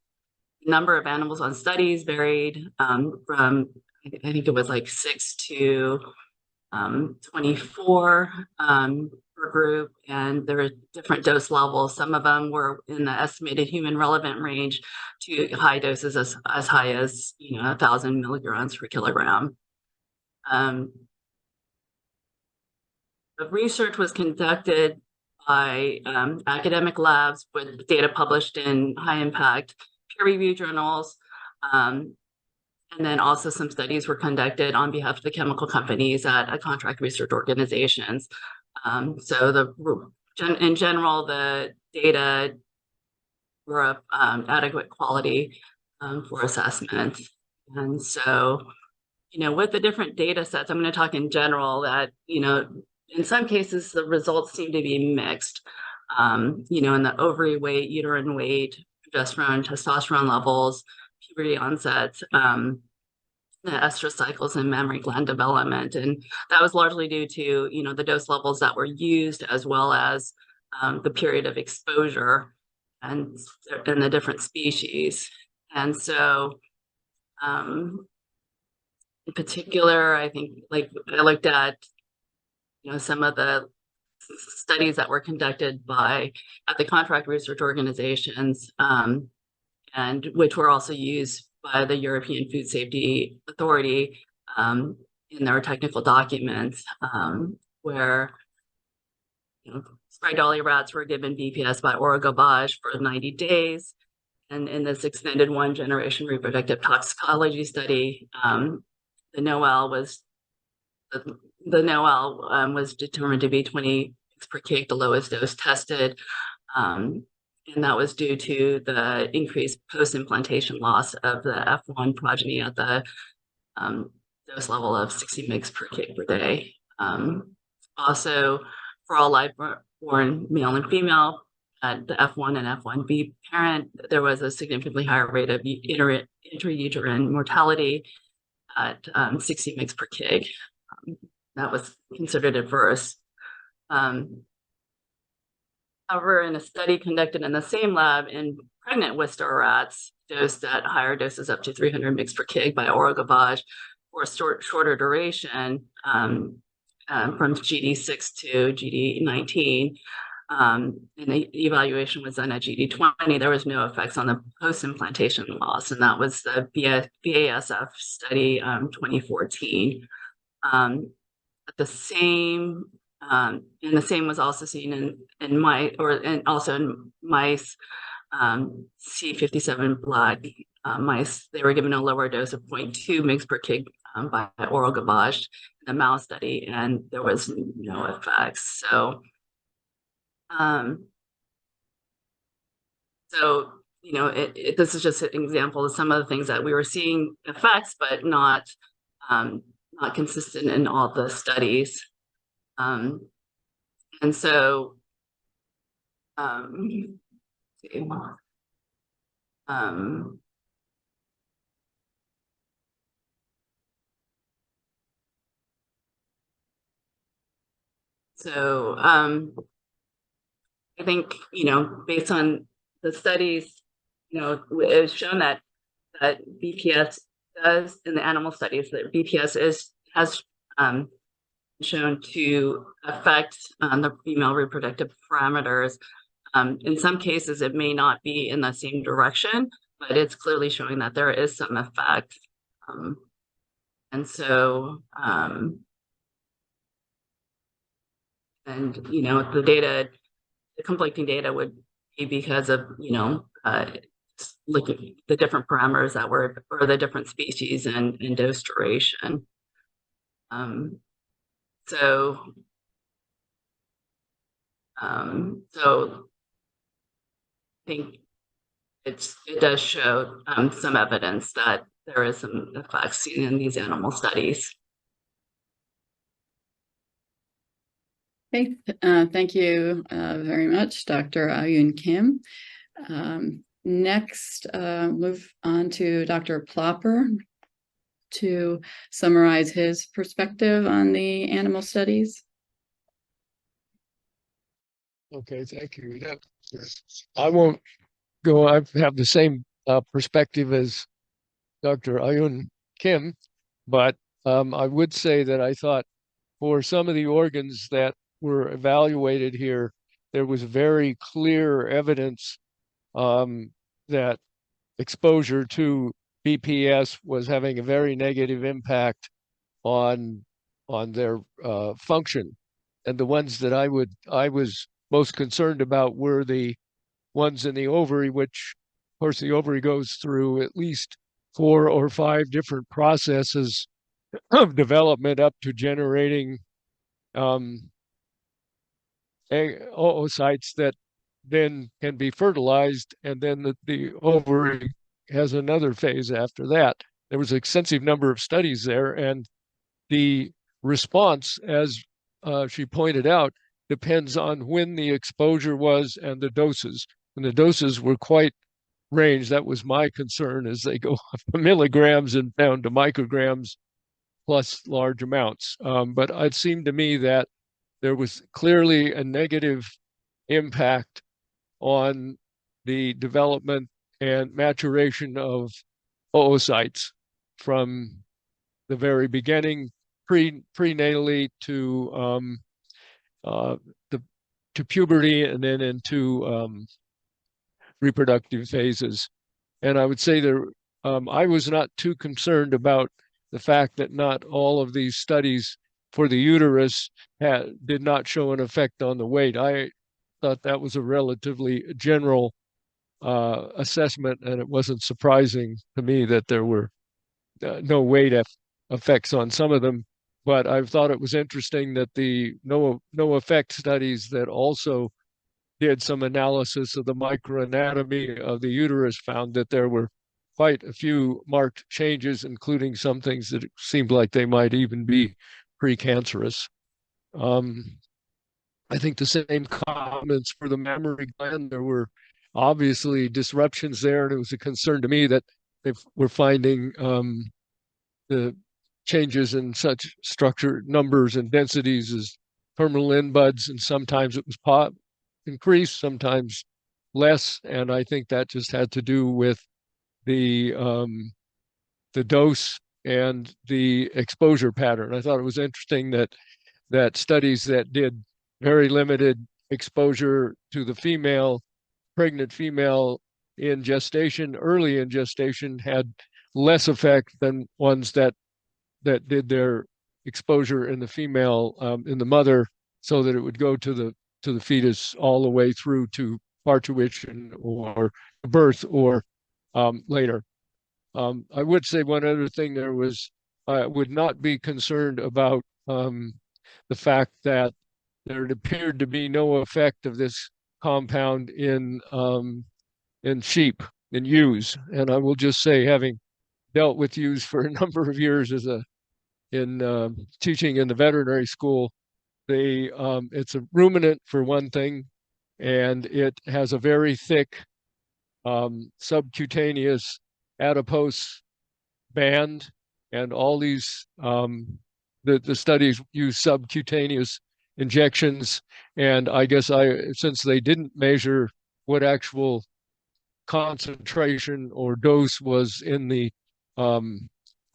The number of animals on studies varied from, I think it was like 6 to 24 per group, and there were different dose levels. Some of them were in the estimated human relevant range to high doses as high as 1,000 milligrams per kilogram. The research was conducted by academic labs with data published in high impact peer-reviewed journals. And then also some studies were conducted on behalf of the chemical companies at contract research organizations. In general, the data were of adequate quality for assessment. And so, with the different data sets, I'm going to talk in general that, in some cases, the results seem to be mixed. In the ovary weight, uterine weight, progesterone, testosterone levels, puberty onset, the estrous cycles and mammary gland development. And that was largely due to, the dose levels that were used, as well as the period of exposure and the different species. And so, in particular, I think, I looked at, some of the studies that were conducted at the contract research organizations, and which were also used by the European Food Safety Authority in their technical documents, where Sprague-Dawley rats were given BPS by oral gavage for 90 days. And in this extended one generation reproductive toxicology study, the NOAL was determined to be 20 per kg, the lowest dose tested. And that was due to the increased post-implantation loss of the F1 progeny at the dose level of 60 mg per kg per day. Also, for all live-born male and female at the F1 and F1B parent, there was a significantly higher rate of intrauterine mortality at 60 mg per kg. That was considered adverse. However, in a study conducted in the same lab in pregnant Wistar rats, dosed at higher doses up to 300 mg per kg by oral gavage for a shorter duration, from GD6 to GD19, and the evaluation was done at GD20, there was no effects on the post-implantation loss, and that was the BASF study 2014. At the same And the same was also seen in mice, and also in mice, C57 black mice. They were given a lower dose of 0.2 mg per kg by oral gavage in the mouse study, and there was no effects. So, this is just an example of some of the things that we were seeing effects, but not consistent in all the studies. And so, I think, based on the studies, it was shown that BPS does, in the animal studies, that BPS has shown to affect the female reproductive parameters. In some cases, it may not be in the same direction, but it's clearly showing that there is some effect. And so, the data, the conflicting data would be because of, looking at the different parameters that were, or the different species and dose duration. So I think it does show some evidence that there is some effects seen in these animal studies. Okay, thank you very much, Dr. Ayun Kim. Next, move on to Dr. Plopper to summarize his perspective on the animal studies. Okay, thank you. I won't go, I have the same perspective as Dr. Ayun Kim, but I would say that I thought for some of the organs that were evaluated here, there was very clear evidence that exposure to BPS was having a very negative impact on their function. And the ones that I was most concerned about were the ones in the ovary, which, of course, the ovary goes through at least 4 or 5 different processes of development up to generating oocytes that then can be fertilized, and then the ovary has another phase after that. There was an extensive number of studies there, and the response, as she pointed out, depends on when the exposure was and the doses. And the doses were quite ranged. That was my concern, as they go up to milligrams and down to micrograms plus large amounts. But it seemed to me that there was clearly a negative impact on the development and maturation of oocytes from the very beginning, prenatally to puberty, and then into reproductive phases. And I would say I was not too concerned about the fact that not all of these studies for the uterus did not show an effect on the weight. I thought that was a relatively general assessment, and it wasn't surprising to me that there were no weight effects on some of them. But I thought it was interesting that the no effect studies that also did some analysis of the microanatomy of the uterus found that there were quite a few marked changes, including some things that seemed like they might even be precancerous. I think the same comments for the mammary gland. There were obviously disruptions there, and it was a concern to me that they were finding the changes in such structure, numbers, and densities as terminal end buds, and sometimes it was increased, sometimes less, and I think that just had to do with the dose and the exposure pattern. I thought it was interesting that studies that did very limited exposure to the pregnant female in gestation, early in gestation, had less effect than ones that did their exposure in the female, in the mother, so that it would go to the fetus all the way through to parturition or birth or later. I would say one other thing there was, I would not be concerned about the fact that there appeared to be no effect of this compound in sheep, in ewes. And I will just say, having dealt with ewes for a number of years in teaching in the veterinary school, it's a ruminant for one thing, and it has a very thick subcutaneous adipose band, and all these the studies use subcutaneous injections, and I guess since they didn't measure what actual concentration or dose was in the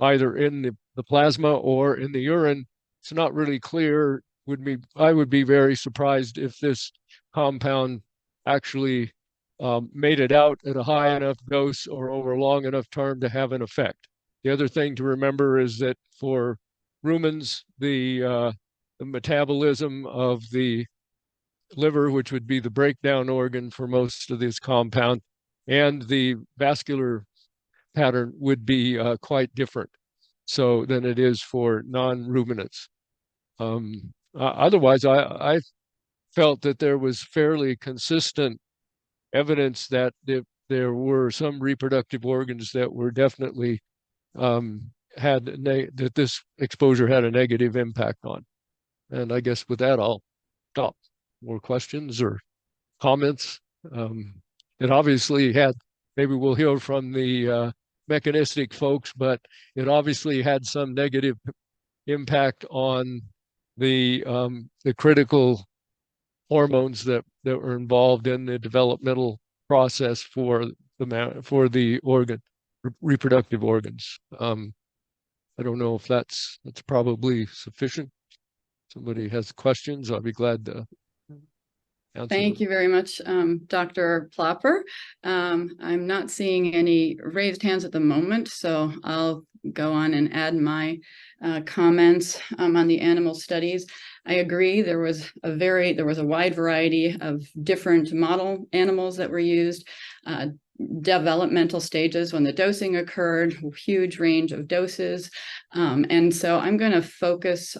either in the plasma or in the urine, it's not really clear. I would be very surprised if this compound actually made it out at a high enough dose or over a long enough term to have an effect. The other thing to remember is that for rumens, the metabolism of the liver, which would be the breakdown organ for most of this compound, and the vascular pattern would be quite different than it is for non-ruminants. Otherwise, I felt that there was fairly consistent evidence that there were some reproductive organs that were definitely that this exposure had a negative impact on. And I guess with that, I'll stop. More questions or comments? It obviously had, maybe we'll hear from the mechanistic folks, but it obviously had some negative impact on the critical hormones that were involved in the developmental process for the reproductive organs. I don't know if that's probably sufficient. Somebody has questions, I'll be glad to answer. Thank you very much, Dr. Plopper. I'm not seeing any raised hands at the moment, so I'll go on and add my comments on the animal studies. I agree, there was a wide variety of different model animals that were used, developmental stages when the dosing occurred, huge range of doses. And so I'm going to focus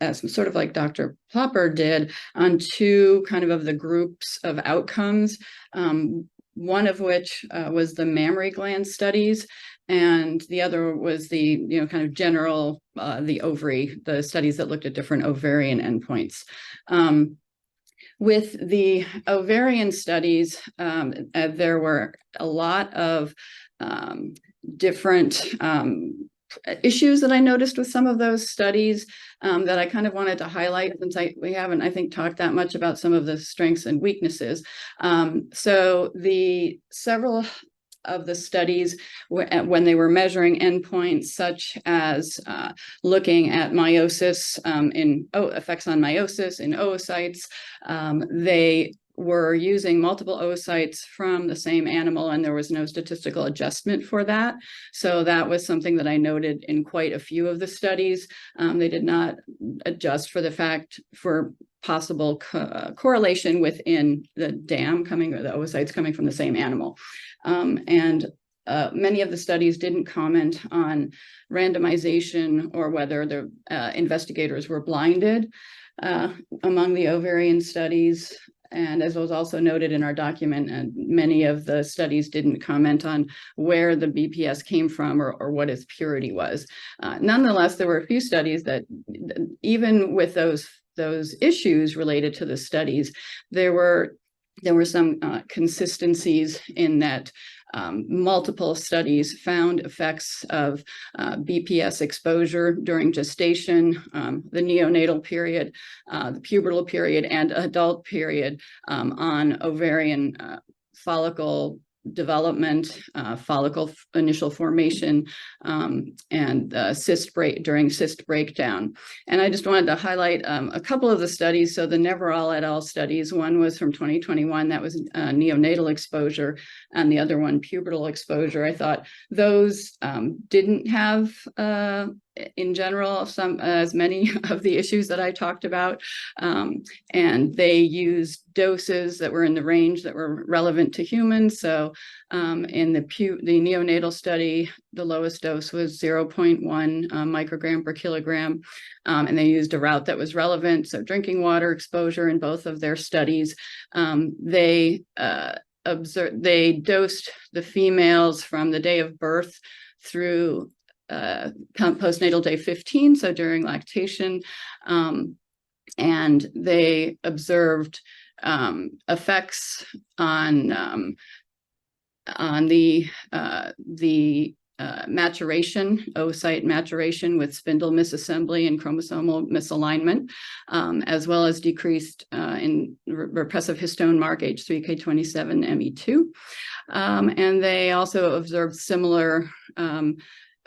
as sort of like Dr. Plopper did, on two kind of the groups of outcomes, one of which was the mammary gland studies, and the other was the kind of general, the studies that looked at different ovarian endpoints. With the ovarian studies, there were a lot of different issues that I noticed with some of those studies that I kind of wanted to highlight, since we haven't, I think, talked that much about some of the strengths and weaknesses. So several of the studies, when they were measuring endpoints such as looking at meiosis effects on meiosis in oocytes, they were using multiple oocytes from the same animal, and there was no statistical adjustment for that. So that was something that I noted in quite a few of the studies. They did not adjust for possible correlation within the dam or the oocytes coming from the same animal. Many of the studies didn't comment on randomization or whether the investigators were blinded among the ovarian studies. And as was also noted in our document, many of the studies didn't comment on where the BPS came from or what its purity was. Nonetheless, there were a few studies that, even with those issues related to the studies, there were some consistencies in that multiple studies found effects of BPS exposure during gestation, the neonatal period, the pubertal period, and adult period on ovarian follicle development, follicle initial formation, and during cyst breakdown. And I just wanted to highlight a couple of the studies. So the Neverall et al. Studies, one was from 2021, that was neonatal exposure, and the other one pubertal exposure. I thought those didn't have in general, as many of the issues that I talked about, and they used doses that were in the range that were relevant to humans. So in the neonatal study, the lowest dose was 0.1 microgram per kilogram, and they used a route that was relevant. So drinking water exposure in both of their studies. They dosed the females from the day of birth through postnatal day 15, so during lactation, and they observed effects on the maturation, oocyte maturation with spindle misassembly and chromosomal misalignment, as well as decreased in repressive histone mark H3K27 ME2. And they also observed similar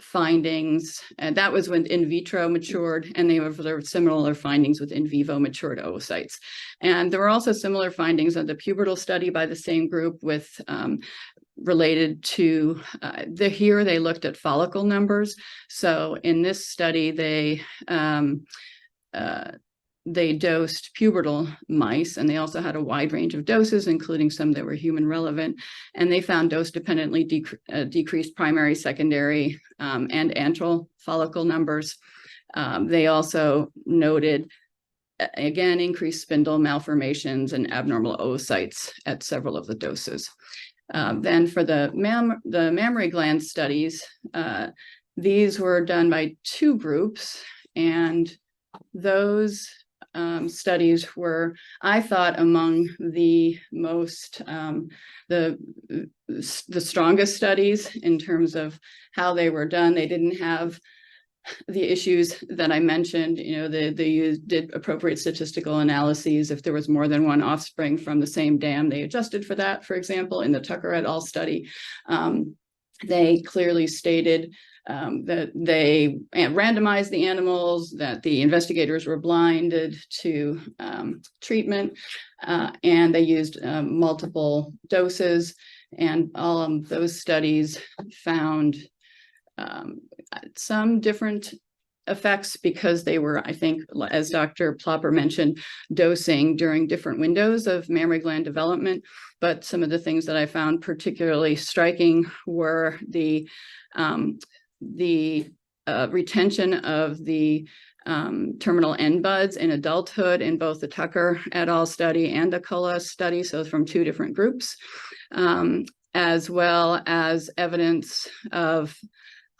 findings, and that was when in vitro matured, and they observed similar findings with in vivo matured oocytes. And there were also similar findings of the pubertal study by the same group with related to here they looked at follicle numbers. So in this study, they dosed pubertal mice, and they also had a wide range of doses, including some that were human relevant, and they found dose dependently decreased primary, secondary, and antral follicle numbers. They also noted, again, increased spindle malformations and abnormal oocytes at several of the doses. Then for the mammary gland studies, these were done by two groups, and those studies were, I thought, among the most the strongest studies in terms of how they were done. They didn't have the issues that I mentioned. They did appropriate statistical analyses. If there was more than one offspring from the same dam, they adjusted for that. For example, in the Tucker et al. Study, they clearly stated that they randomized the animals, that the investigators were blinded to treatment, and they used multiple doses, and all of those studies found some different effects because they were, I think, as Dr. Plopper mentioned, dosing during different windows of mammary gland development. But some of the things that I found particularly striking were the retention of the terminal end buds in adulthood in both the Tucker et al. Study and the Cullis study, so from two different groups, as well as evidence of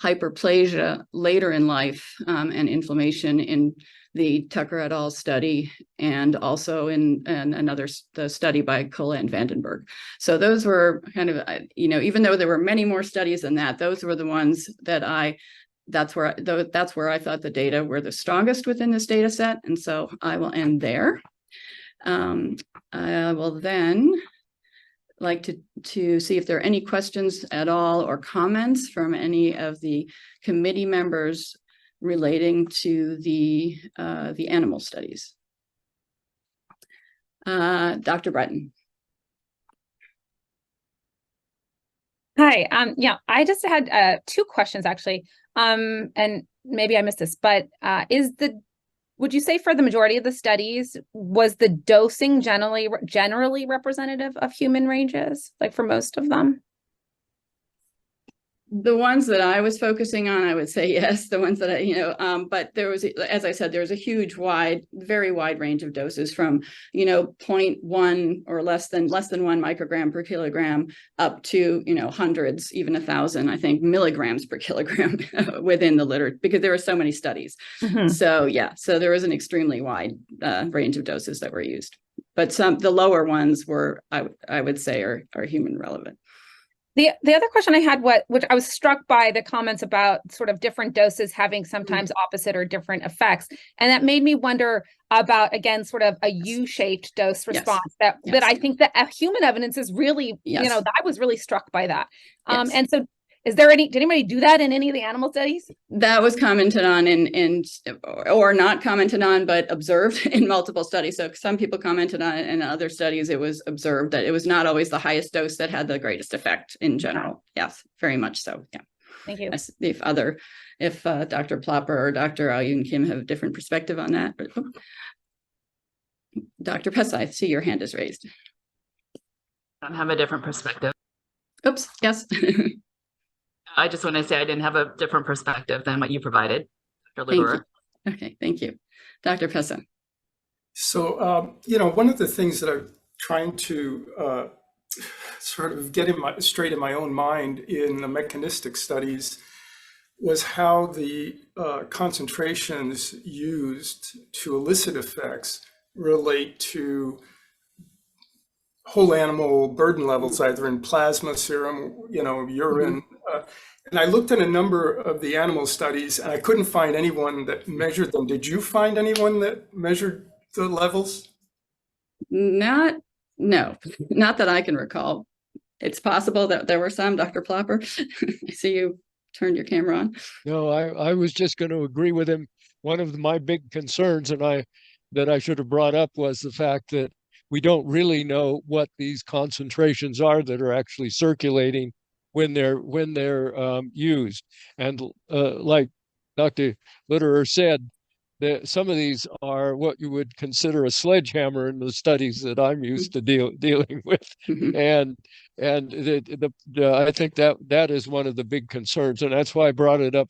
hyperplasia later in life and inflammation in the Tucker et al. Study, and also in another study by Kola and Vandenberg. So those were kind of, even though there were many more studies than that, those were the ones that that's where I thought the data were the strongest within this data set. And so I will end there. I will then like to see if there are any questions at all or comments from any of the committee members relating to the animal studies. Dr. Breton. Hi, yeah, I just had two questions actually, and maybe I missed this, but would you say for the majority of the studies, was the dosing generally representative of human ranges, like for most of them? The ones that I was focusing on, I would say yes. The ones that but there was, as I said, there was a huge, very wide range of doses from, 0.1 or less than 1 microgram per kilogram up to, hundreds, even 1,000, I think, milligrams per kilogram within the literature, because there were so many studies. Mm-hmm. So yeah, so there was an extremely wide range of doses that were used, but the lower ones were, I would say, are human relevant. The other question I had, which I was struck by the comments about sort of different doses having sometimes opposite or different effects. And that made me wonder about, again, sort of a U-shaped dose response that I think that human evidence is really, I was really struck by that. And so did anybody do that in any of the animal studies? That was commented on or not commented on, but observed in multiple studies. So some people commented on it, and in other studies it was observed that it was not always the highest dose that had the greatest effect in general. Yes, very much so. Yeah. Thank you. If Dr. Plopper or Dr. Ayun Kim have a different perspective on that. Dr. Pessa, I see your hand is raised. I don't have a different perspective. Oops, yes. I just want to say I didn't have a different perspective than what you provided, Dr. Thank Luderer. you. Okay, thank you. Dr. Pessa. So, one of the things that I'm trying to sort of get straight in my own mind in the mechanistic studies was how the concentrations used to elicit effects relate to whole animal burden levels, either in plasma, serum, urine. And I looked at a number of the animal studies and I couldn't find anyone that measured them. Did you find anyone that measured the levels? No, not that I can recall. It's possible that there were some, Dr. Plopper. I see you turned your camera on. No, I was just going to agree with him. One of my big concerns that I should have brought up was the fact that we don't really know what these concentrations are that are actually circulating when they're used. And like Dr. Lutterer said, that some of these are what you would consider a sledgehammer in the studies that I'm used to dealing with, and I think that is one of the big concerns, and that's why I brought it up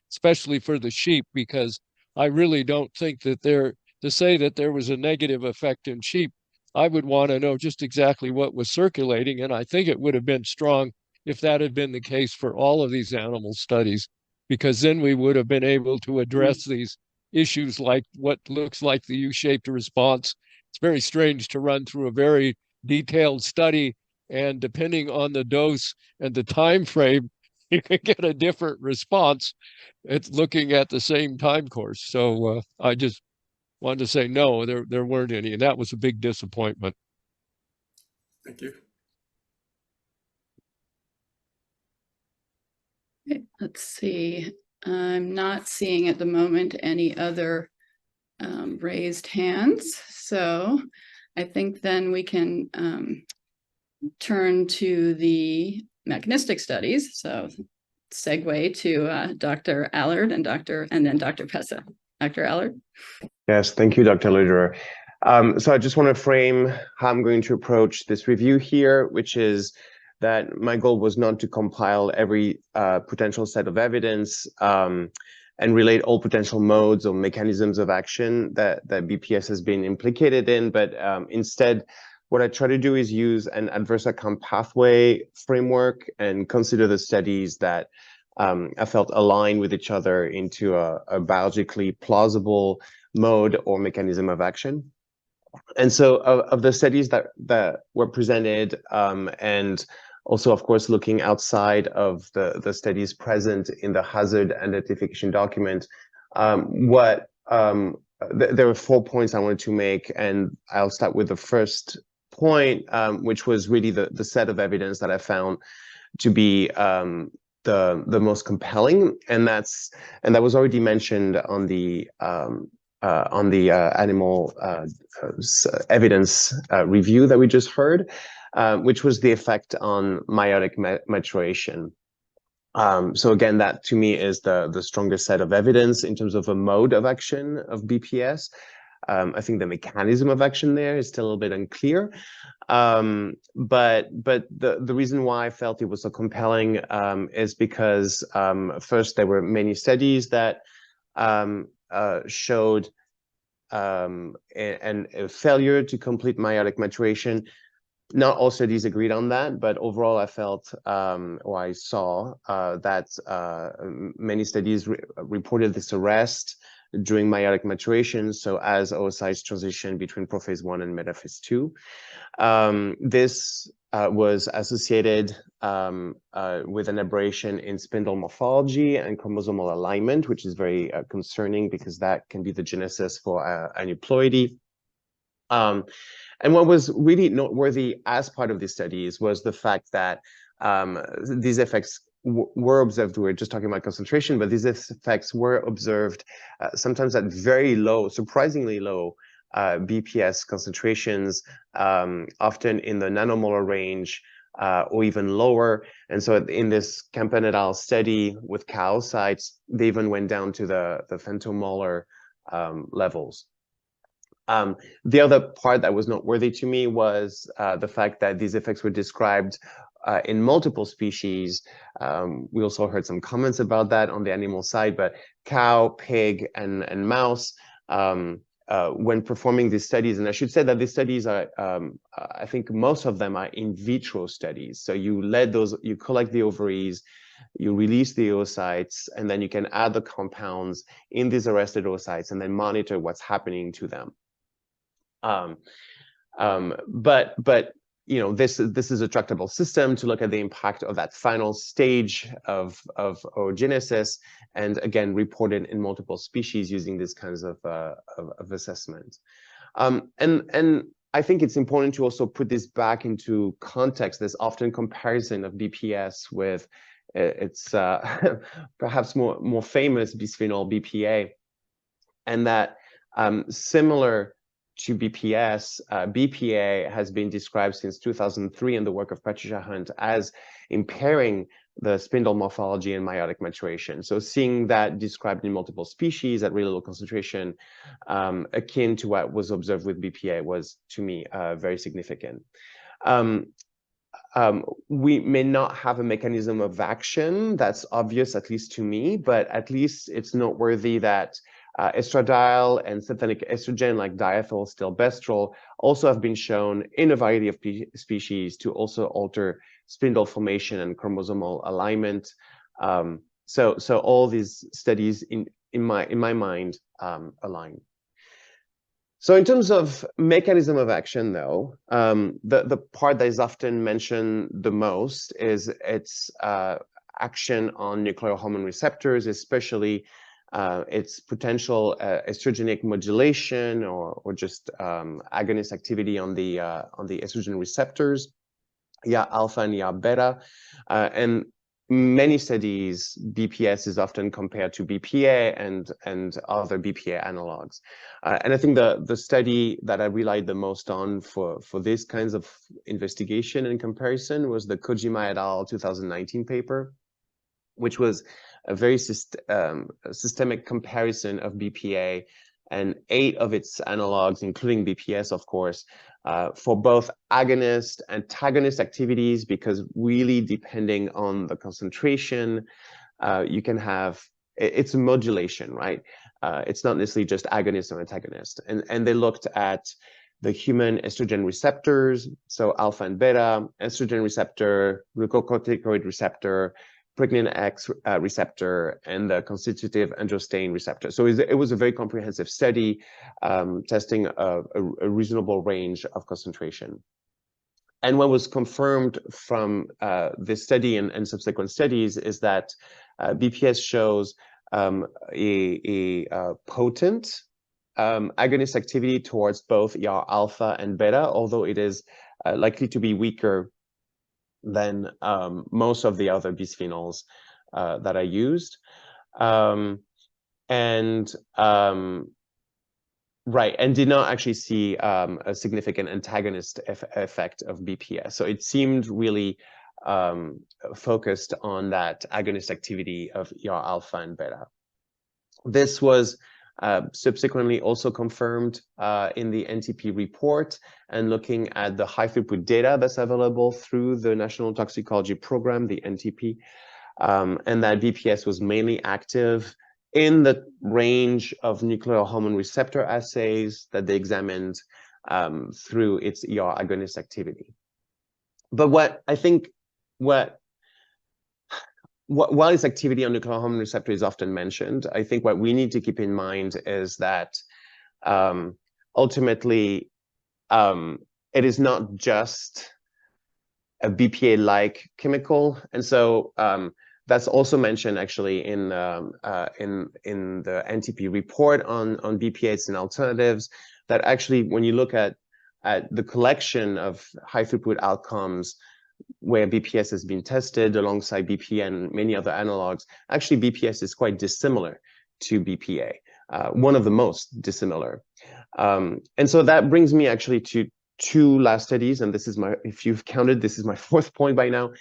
especially for the sheep, because I really don't think that to say that there was a negative effect in sheep. I would want to know just exactly what was circulating, and I think it would have been strong if that had been the case for all of these animal studies, because then we would have been able to address these issues like what looks like the U-shaped response. It's very strange to run through a very detailed study, and depending on the dose and the time frame, you can get a different response. It's looking at the same time course. So I just wanted to say no, there weren't any, and that was a big disappointment. Thank you. Okay, let's see. I'm not seeing at the moment any other raised hands. So I think then we can turn to the mechanistic studies. So segue to Dr. Allard and then Dr. Pessa. Dr. Allard. Yes, thank you, Dr. Luderer. So I just want to frame how I'm going to approach this review here, which is that my goal was not to compile every potential set of evidence and relate all potential modes or mechanisms of action that BPS has been implicated in, but instead, what I try to do is use an adverse outcome pathway framework and consider the studies that I felt align with each other into a biologically plausible mode or mechanism of action. And so of the studies that were presented, and also, of course, looking outside of the studies present in the hazard identification document, there were 4 points I wanted to make, and I'll start with the first point, which was really the set of evidence that I found to be the most compelling, and that was already mentioned on the animal evidence review that we just heard, which was the effect on meiotic maturation. So again, that to me is the strongest set of evidence in terms of a mode of action of BPS. I think the mechanism of action there is still a little bit unclear. But the reason why I felt it was so compelling is because first, there were many studies that showed a failure to complete meiotic maturation. Not all studies agreed on that, but overall I felt, or I saw that many studies reported this arrest during meiotic maturation. So as oocytes transition between prophase 1 and metaphase 2, this was associated with an aberration in spindle morphology and chromosomal alignment, which is very concerning because that can be the genesis for aneuploidy. And what was really noteworthy as part of these studies was the fact that these effects were observed. We're just talking about concentration, but these effects were observed sometimes at very low, surprisingly low BPS concentrations, often in the nanomolar range, or even lower. And so in this campanidal study with cow oocytes, they even went down to the femtomolar levels. The other part that was noteworthy to me was the fact that these effects were described in multiple species. We also heard some comments about that on the animal side, but cow, pig, and mouse, when performing these studies, and I should say that these studies are, I think most of them are in vitro studies. So you collect the ovaries, you release the oocytes, and then you can add the compounds in these arrested oocytes and then monitor what's happening to them. But you know, this is a tractable system to look at the impact of that final stage of oogenesis, and again reported in multiple species using these kinds of assessment. And I think it's important to also put this back into context. There's often comparison of BPS with its perhaps more famous bisphenol BPA, and that similar to BPS, BPA has been described since 2003 in the work of Patricia Hunt as impairing the spindle morphology and meiotic maturation. So seeing that described in multiple species at really low concentration, akin to what was observed with BPA, was, to me, very significant. We may not have a mechanism of action that's obvious, at least to me, but at least it's noteworthy that estradiol and synthetic estrogen like diethyl stilbestrol also have been shown in a variety of species to also alter spindle formation and chromosomal alignment. So all these studies in my mind align. So in terms of mechanism of action, though, the part that is often mentioned the most is its action on nuclear hormone receptors, especially its potential estrogenic modulation or just agonist activity on the estrogen receptors, YA alpha and YA beta, and many studies, BPS is often compared to BPA and other BPA analogs. And I think the study that I relied the most on for these kinds of investigation and comparison was the Kojima et al. 2019 paper, which was a very systemic comparison of BPA and 8 of its analogs, including BPS, of course, for both agonist and antagonist activities, because really depending on the concentration, you can have, it's a modulation, right? It's not necessarily just agonist or antagonist. And they looked at the human estrogen receptors, so alpha and beta, estrogen receptor, glucocorticoid receptor, pregnenin X receptor, and the constitutive androstenedione receptor. So it was a very comprehensive study testing a reasonable range of concentration. And what was confirmed from this study and subsequent studies is that BPS shows a potent agonist activity towards both YAR alpha and beta, although it is likely to be weaker than most of the other bisphenols that I used. Right, and did not actually see a significant antagonist effect of BPS. So it seemed really focused on that agonist activity of YAR alpha and beta. This was subsequently also confirmed in the NTP report, and looking at the high throughput data that's available through the National Toxicology Program, the NTP, and that BPS was mainly active in the range of nuclear hormone receptor assays that they examined through its ER agonist activity. But what I think, while its activity on nuclear hormone receptor is often mentioned, I think what we need to keep in mind is that ultimately it is not just a BPA-like chemical, and so that's also mentioned actually in the NTP report on BPAs and alternatives. That actually, when you look at the collection of high throughput outcomes where BPS has been tested alongside BPA and many other analogs, actually BPS is quite dissimilar to BPA, one of the most dissimilar. And so that brings me actually to two last studies, and this is if you've counted, this is my fourth point by now,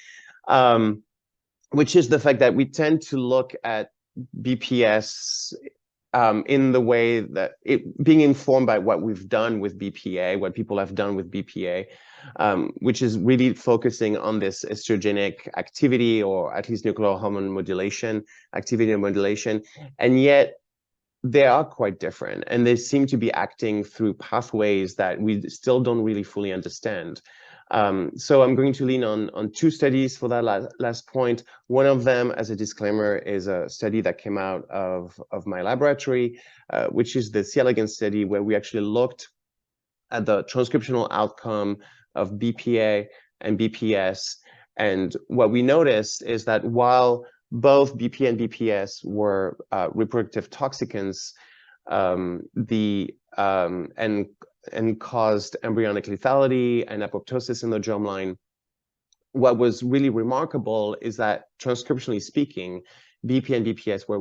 which is the fact that we tend to look at BPS in the way that being informed by what we've done with BPA, what people have done with BPA, which is really focusing on this estrogenic activity, or at least nuclear hormone modulation, activity and modulation. And yet they are quite different, and they seem to be acting through pathways that we still don't really fully understand. So I'm going to lean on two studies for that last point. One of them, as a disclaimer, is a study that came out of my laboratory, which is the C. elegans study, where we actually looked at the transcriptional outcome of BPA and BPS. And what we noticed is that while both BPA and BPS were reproductive toxicants, and caused embryonic lethality and apoptosis in the germline, what was really remarkable is that, transcriptionally speaking, BPA and BPS were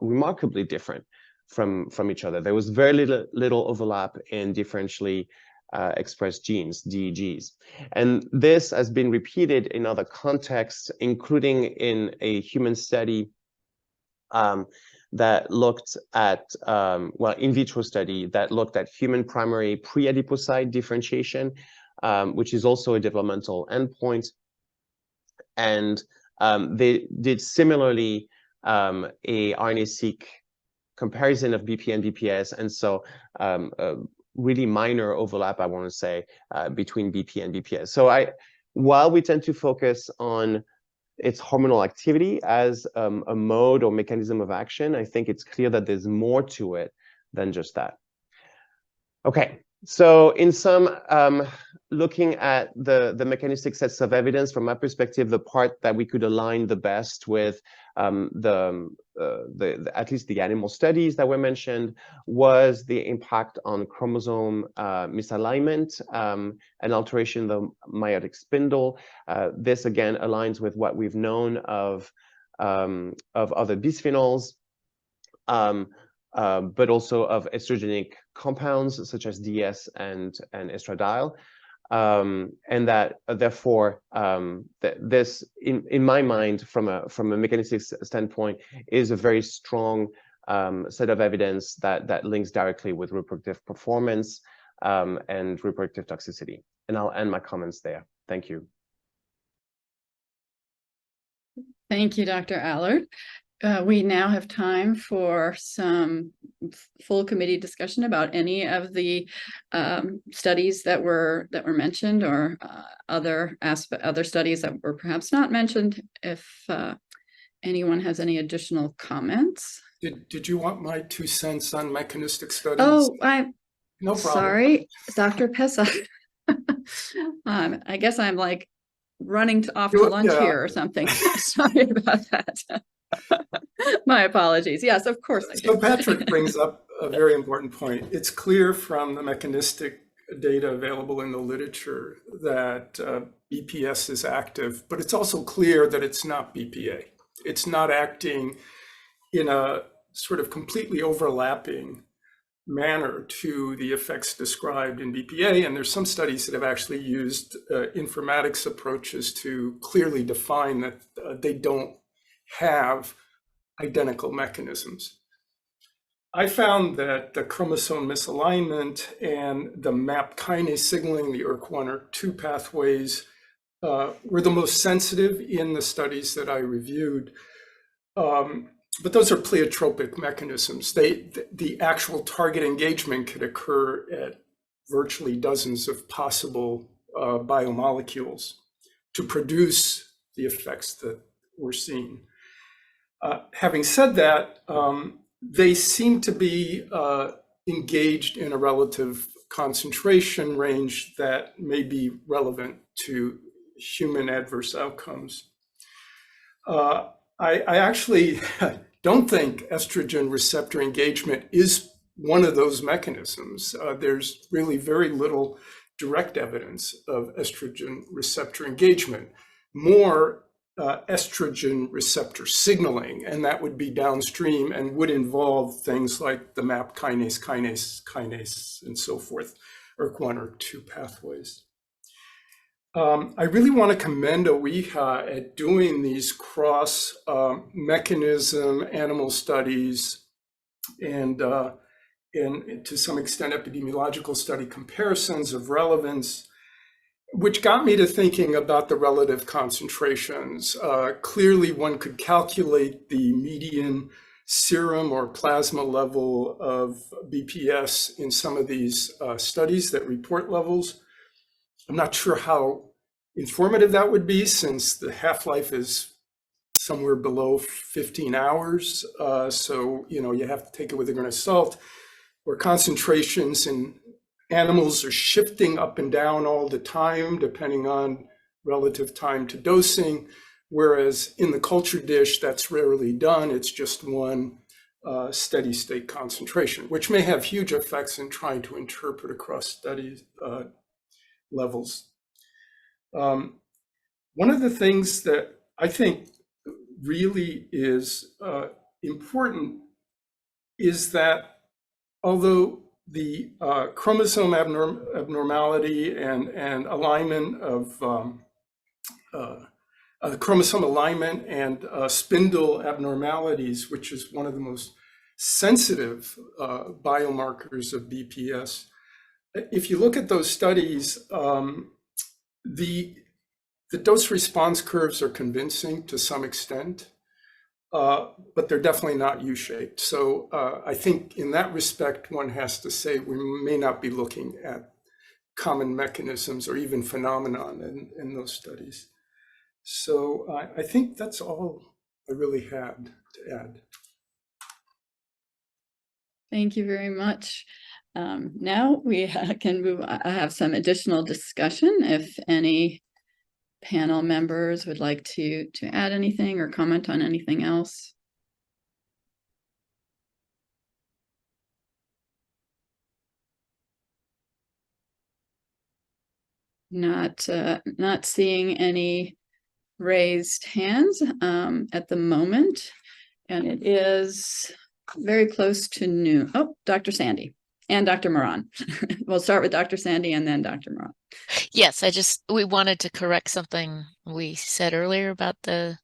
remarkably different from each other. There was very little overlap in differentially expressed genes, DEGs. And this has been repeated in other contexts, including in a human study that looked at, in vitro study that looked at human primary pre-adipocyte differentiation, which is also a developmental endpoint. And they did similarly a RNA-seq comparison of BPA and BPS, and so a really minor overlap, I want to say, between BPA and BPS. So while we tend to focus on its hormonal activity as a mode or mechanism of action, I think it's clear that there's more to it than just that. Okay, so in sum, looking at the mechanistic sets of evidence, from my perspective, the part that we could align the best with at least the animal studies that were mentioned was the impact on chromosome misalignment and alteration in the meiotic spindle. This again aligns with what we've known of other bisphenols, but also of estrogenic compounds such as DS and estradiol. And that therefore this in my mind, from a mechanistic standpoint, is a very strong set of evidence that links directly with reproductive performance and reproductive toxicity. And I'll end my comments there. Thank you. Thank you, Dr. Allard. We now have time for some full committee discussion about any of the studies that were mentioned, or other studies that were perhaps not mentioned. If anyone has any additional comments. Did you want my 2 cents on mechanistic studies? Oh, no problem. Sorry, Dr. Pessa. I guess I'm like running off to lunch here or something. Sorry about that. My apologies. Yes, of course I do. So Patrick brings up a very important point. It's clear from the mechanistic data available in the literature that BPS is active, but it's also clear that it's not BPA. It's not acting in a sort of completely overlapping manner to the effects described in BPA. And there's some studies that have actually used informatics approaches to clearly define that they don't have identical mechanisms. I found that the chromosome misalignment and the MAP kinase signaling, the ERK1 or 2 pathways, were the most sensitive in the studies that I reviewed. But those are pleiotropic mechanisms. The actual target engagement could occur at virtually dozens of possible biomolecules to produce the effects that we're seeing. Having said that, they seem to be engaged in a relative concentration range that may be relevant to human adverse outcomes. I actually don't think estrogen receptor engagement is one of those mechanisms. There's really very little direct evidence of estrogen receptor engagement, more estrogen receptor signaling, and that would be downstream and would involve things like the MAP kinase, and so forth, ERK1 or 2 pathways. I really want to commend OEHA at doing these cross mechanism animal studies and to some extent epidemiological study comparisons of relevance, which got me to thinking about the relative concentrations. Clearly, one could calculate the median serum or plasma level of BPS in some of these studies that report levels. I'm not sure how informative that would be, since the half-life is somewhere below 15 hours. So, you have to take it with a grain of salt, where concentrations in animals are shifting up and down all the time, depending on relative time to dosing. Whereas in the culture dish, that's rarely done. It's just one steady state concentration, which may have huge effects in trying to interpret across study levels. One of the things that I think really is important is that although the chromosome abnormality and alignment of chromosome alignment and spindle abnormalities, which is one of the most sensitive biomarkers of BPS, if you look at those studies, the dose response curves are convincing to some extent, but they're definitely not U-shaped. So I think in that respect, one has to say we may not be looking at common mechanisms or even phenomenon in those studies. So I think that's all I really had to add. Thank you very much. Now we can move. I have some additional discussion if any panel members would like to add anything or comment on anything else. Not seeing any raised hands at the moment, and it is very close to noon. Oh, Dr. Sandy and Dr. Moran. We'll start with Dr. Sandy and then Dr. Moran. Yes, we wanted to correct something we said earlier about the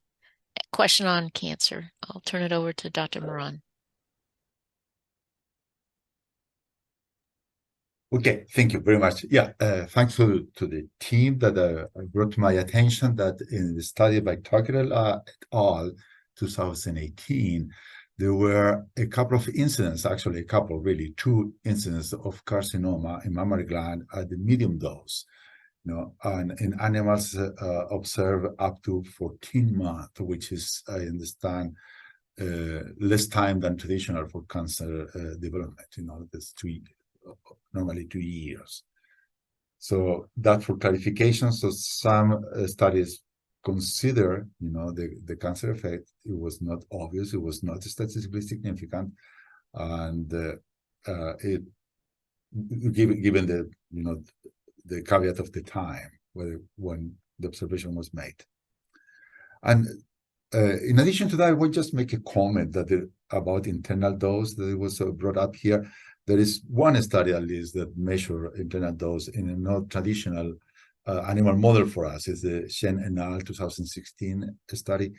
question on cancer. I'll turn it over to Dr. Moran. Okay, thank you very much. Yeah, thanks to the team that brought to my attention that in the study by Tucker et al. 2018, there were a couple of incidents, actually two incidents of carcinoma in mammary gland at the medium dose. And in animals observed up to 14 months, which is, I understand, less time than traditional for cancer development. That's normally 2 years. So that for clarification, so some studies consider, the cancer effect. It was not obvious. It was not statistically significant, and it given the the caveat of the time when the observation was made. And in addition to that, I will just make a comment about internal dose that was brought up here. There is one study at least that measure internal dose in a non-traditional animal model for us. It's the Shen et al. 2016 study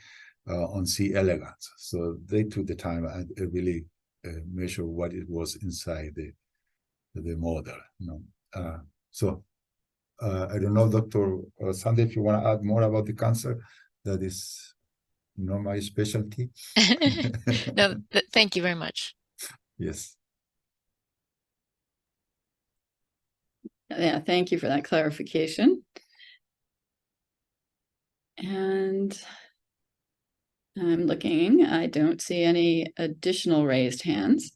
on C. elegans. So they took the time and really measure what it was inside the model. So I don't know, Dr. Sandy, if you want to add more about the cancer. That is not my specialty. No, thank you very much. Yes. Yeah, thank you for that clarification. And I'm looking, I don't see any additional raised hands.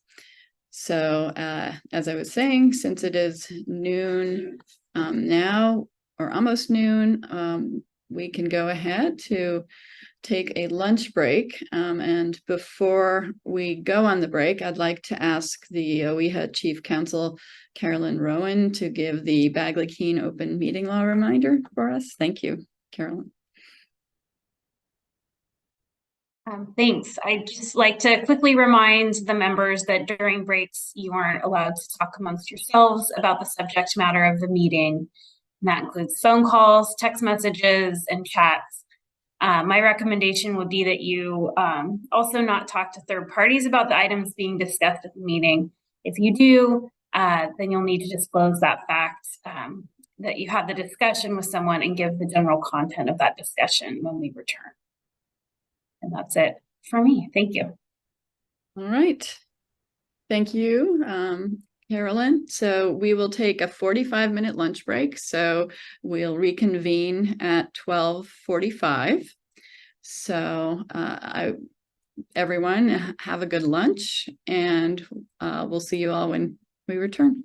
So as I was saying, since it is noon now, or almost noon, we can go ahead to take a lunch break. And before we go on the break, I'd like to ask the OEHA Chief Counsel, Carolyn Rowan, to give the Bagley-Keene open meeting law reminder for us. Thank you, Carolyn. Thanks. I'd just like to quickly remind the members that during breaks, you aren't allowed to talk amongst yourselves about the subject matter of the meeting. And that includes phone calls, text messages, and chats. My recommendation would be that you also not talk to third parties about the items being discussed at the meeting. If you do, then you'll need to disclose that fact that you had the discussion with someone and give the general content of that discussion when we return. And that's it for me. Thank you. All right. Thank you, Carolyn. So we will take a 45-minute lunch break. So we'll reconvene at 12:45. So everyone have a good lunch, and we'll see you all when we return.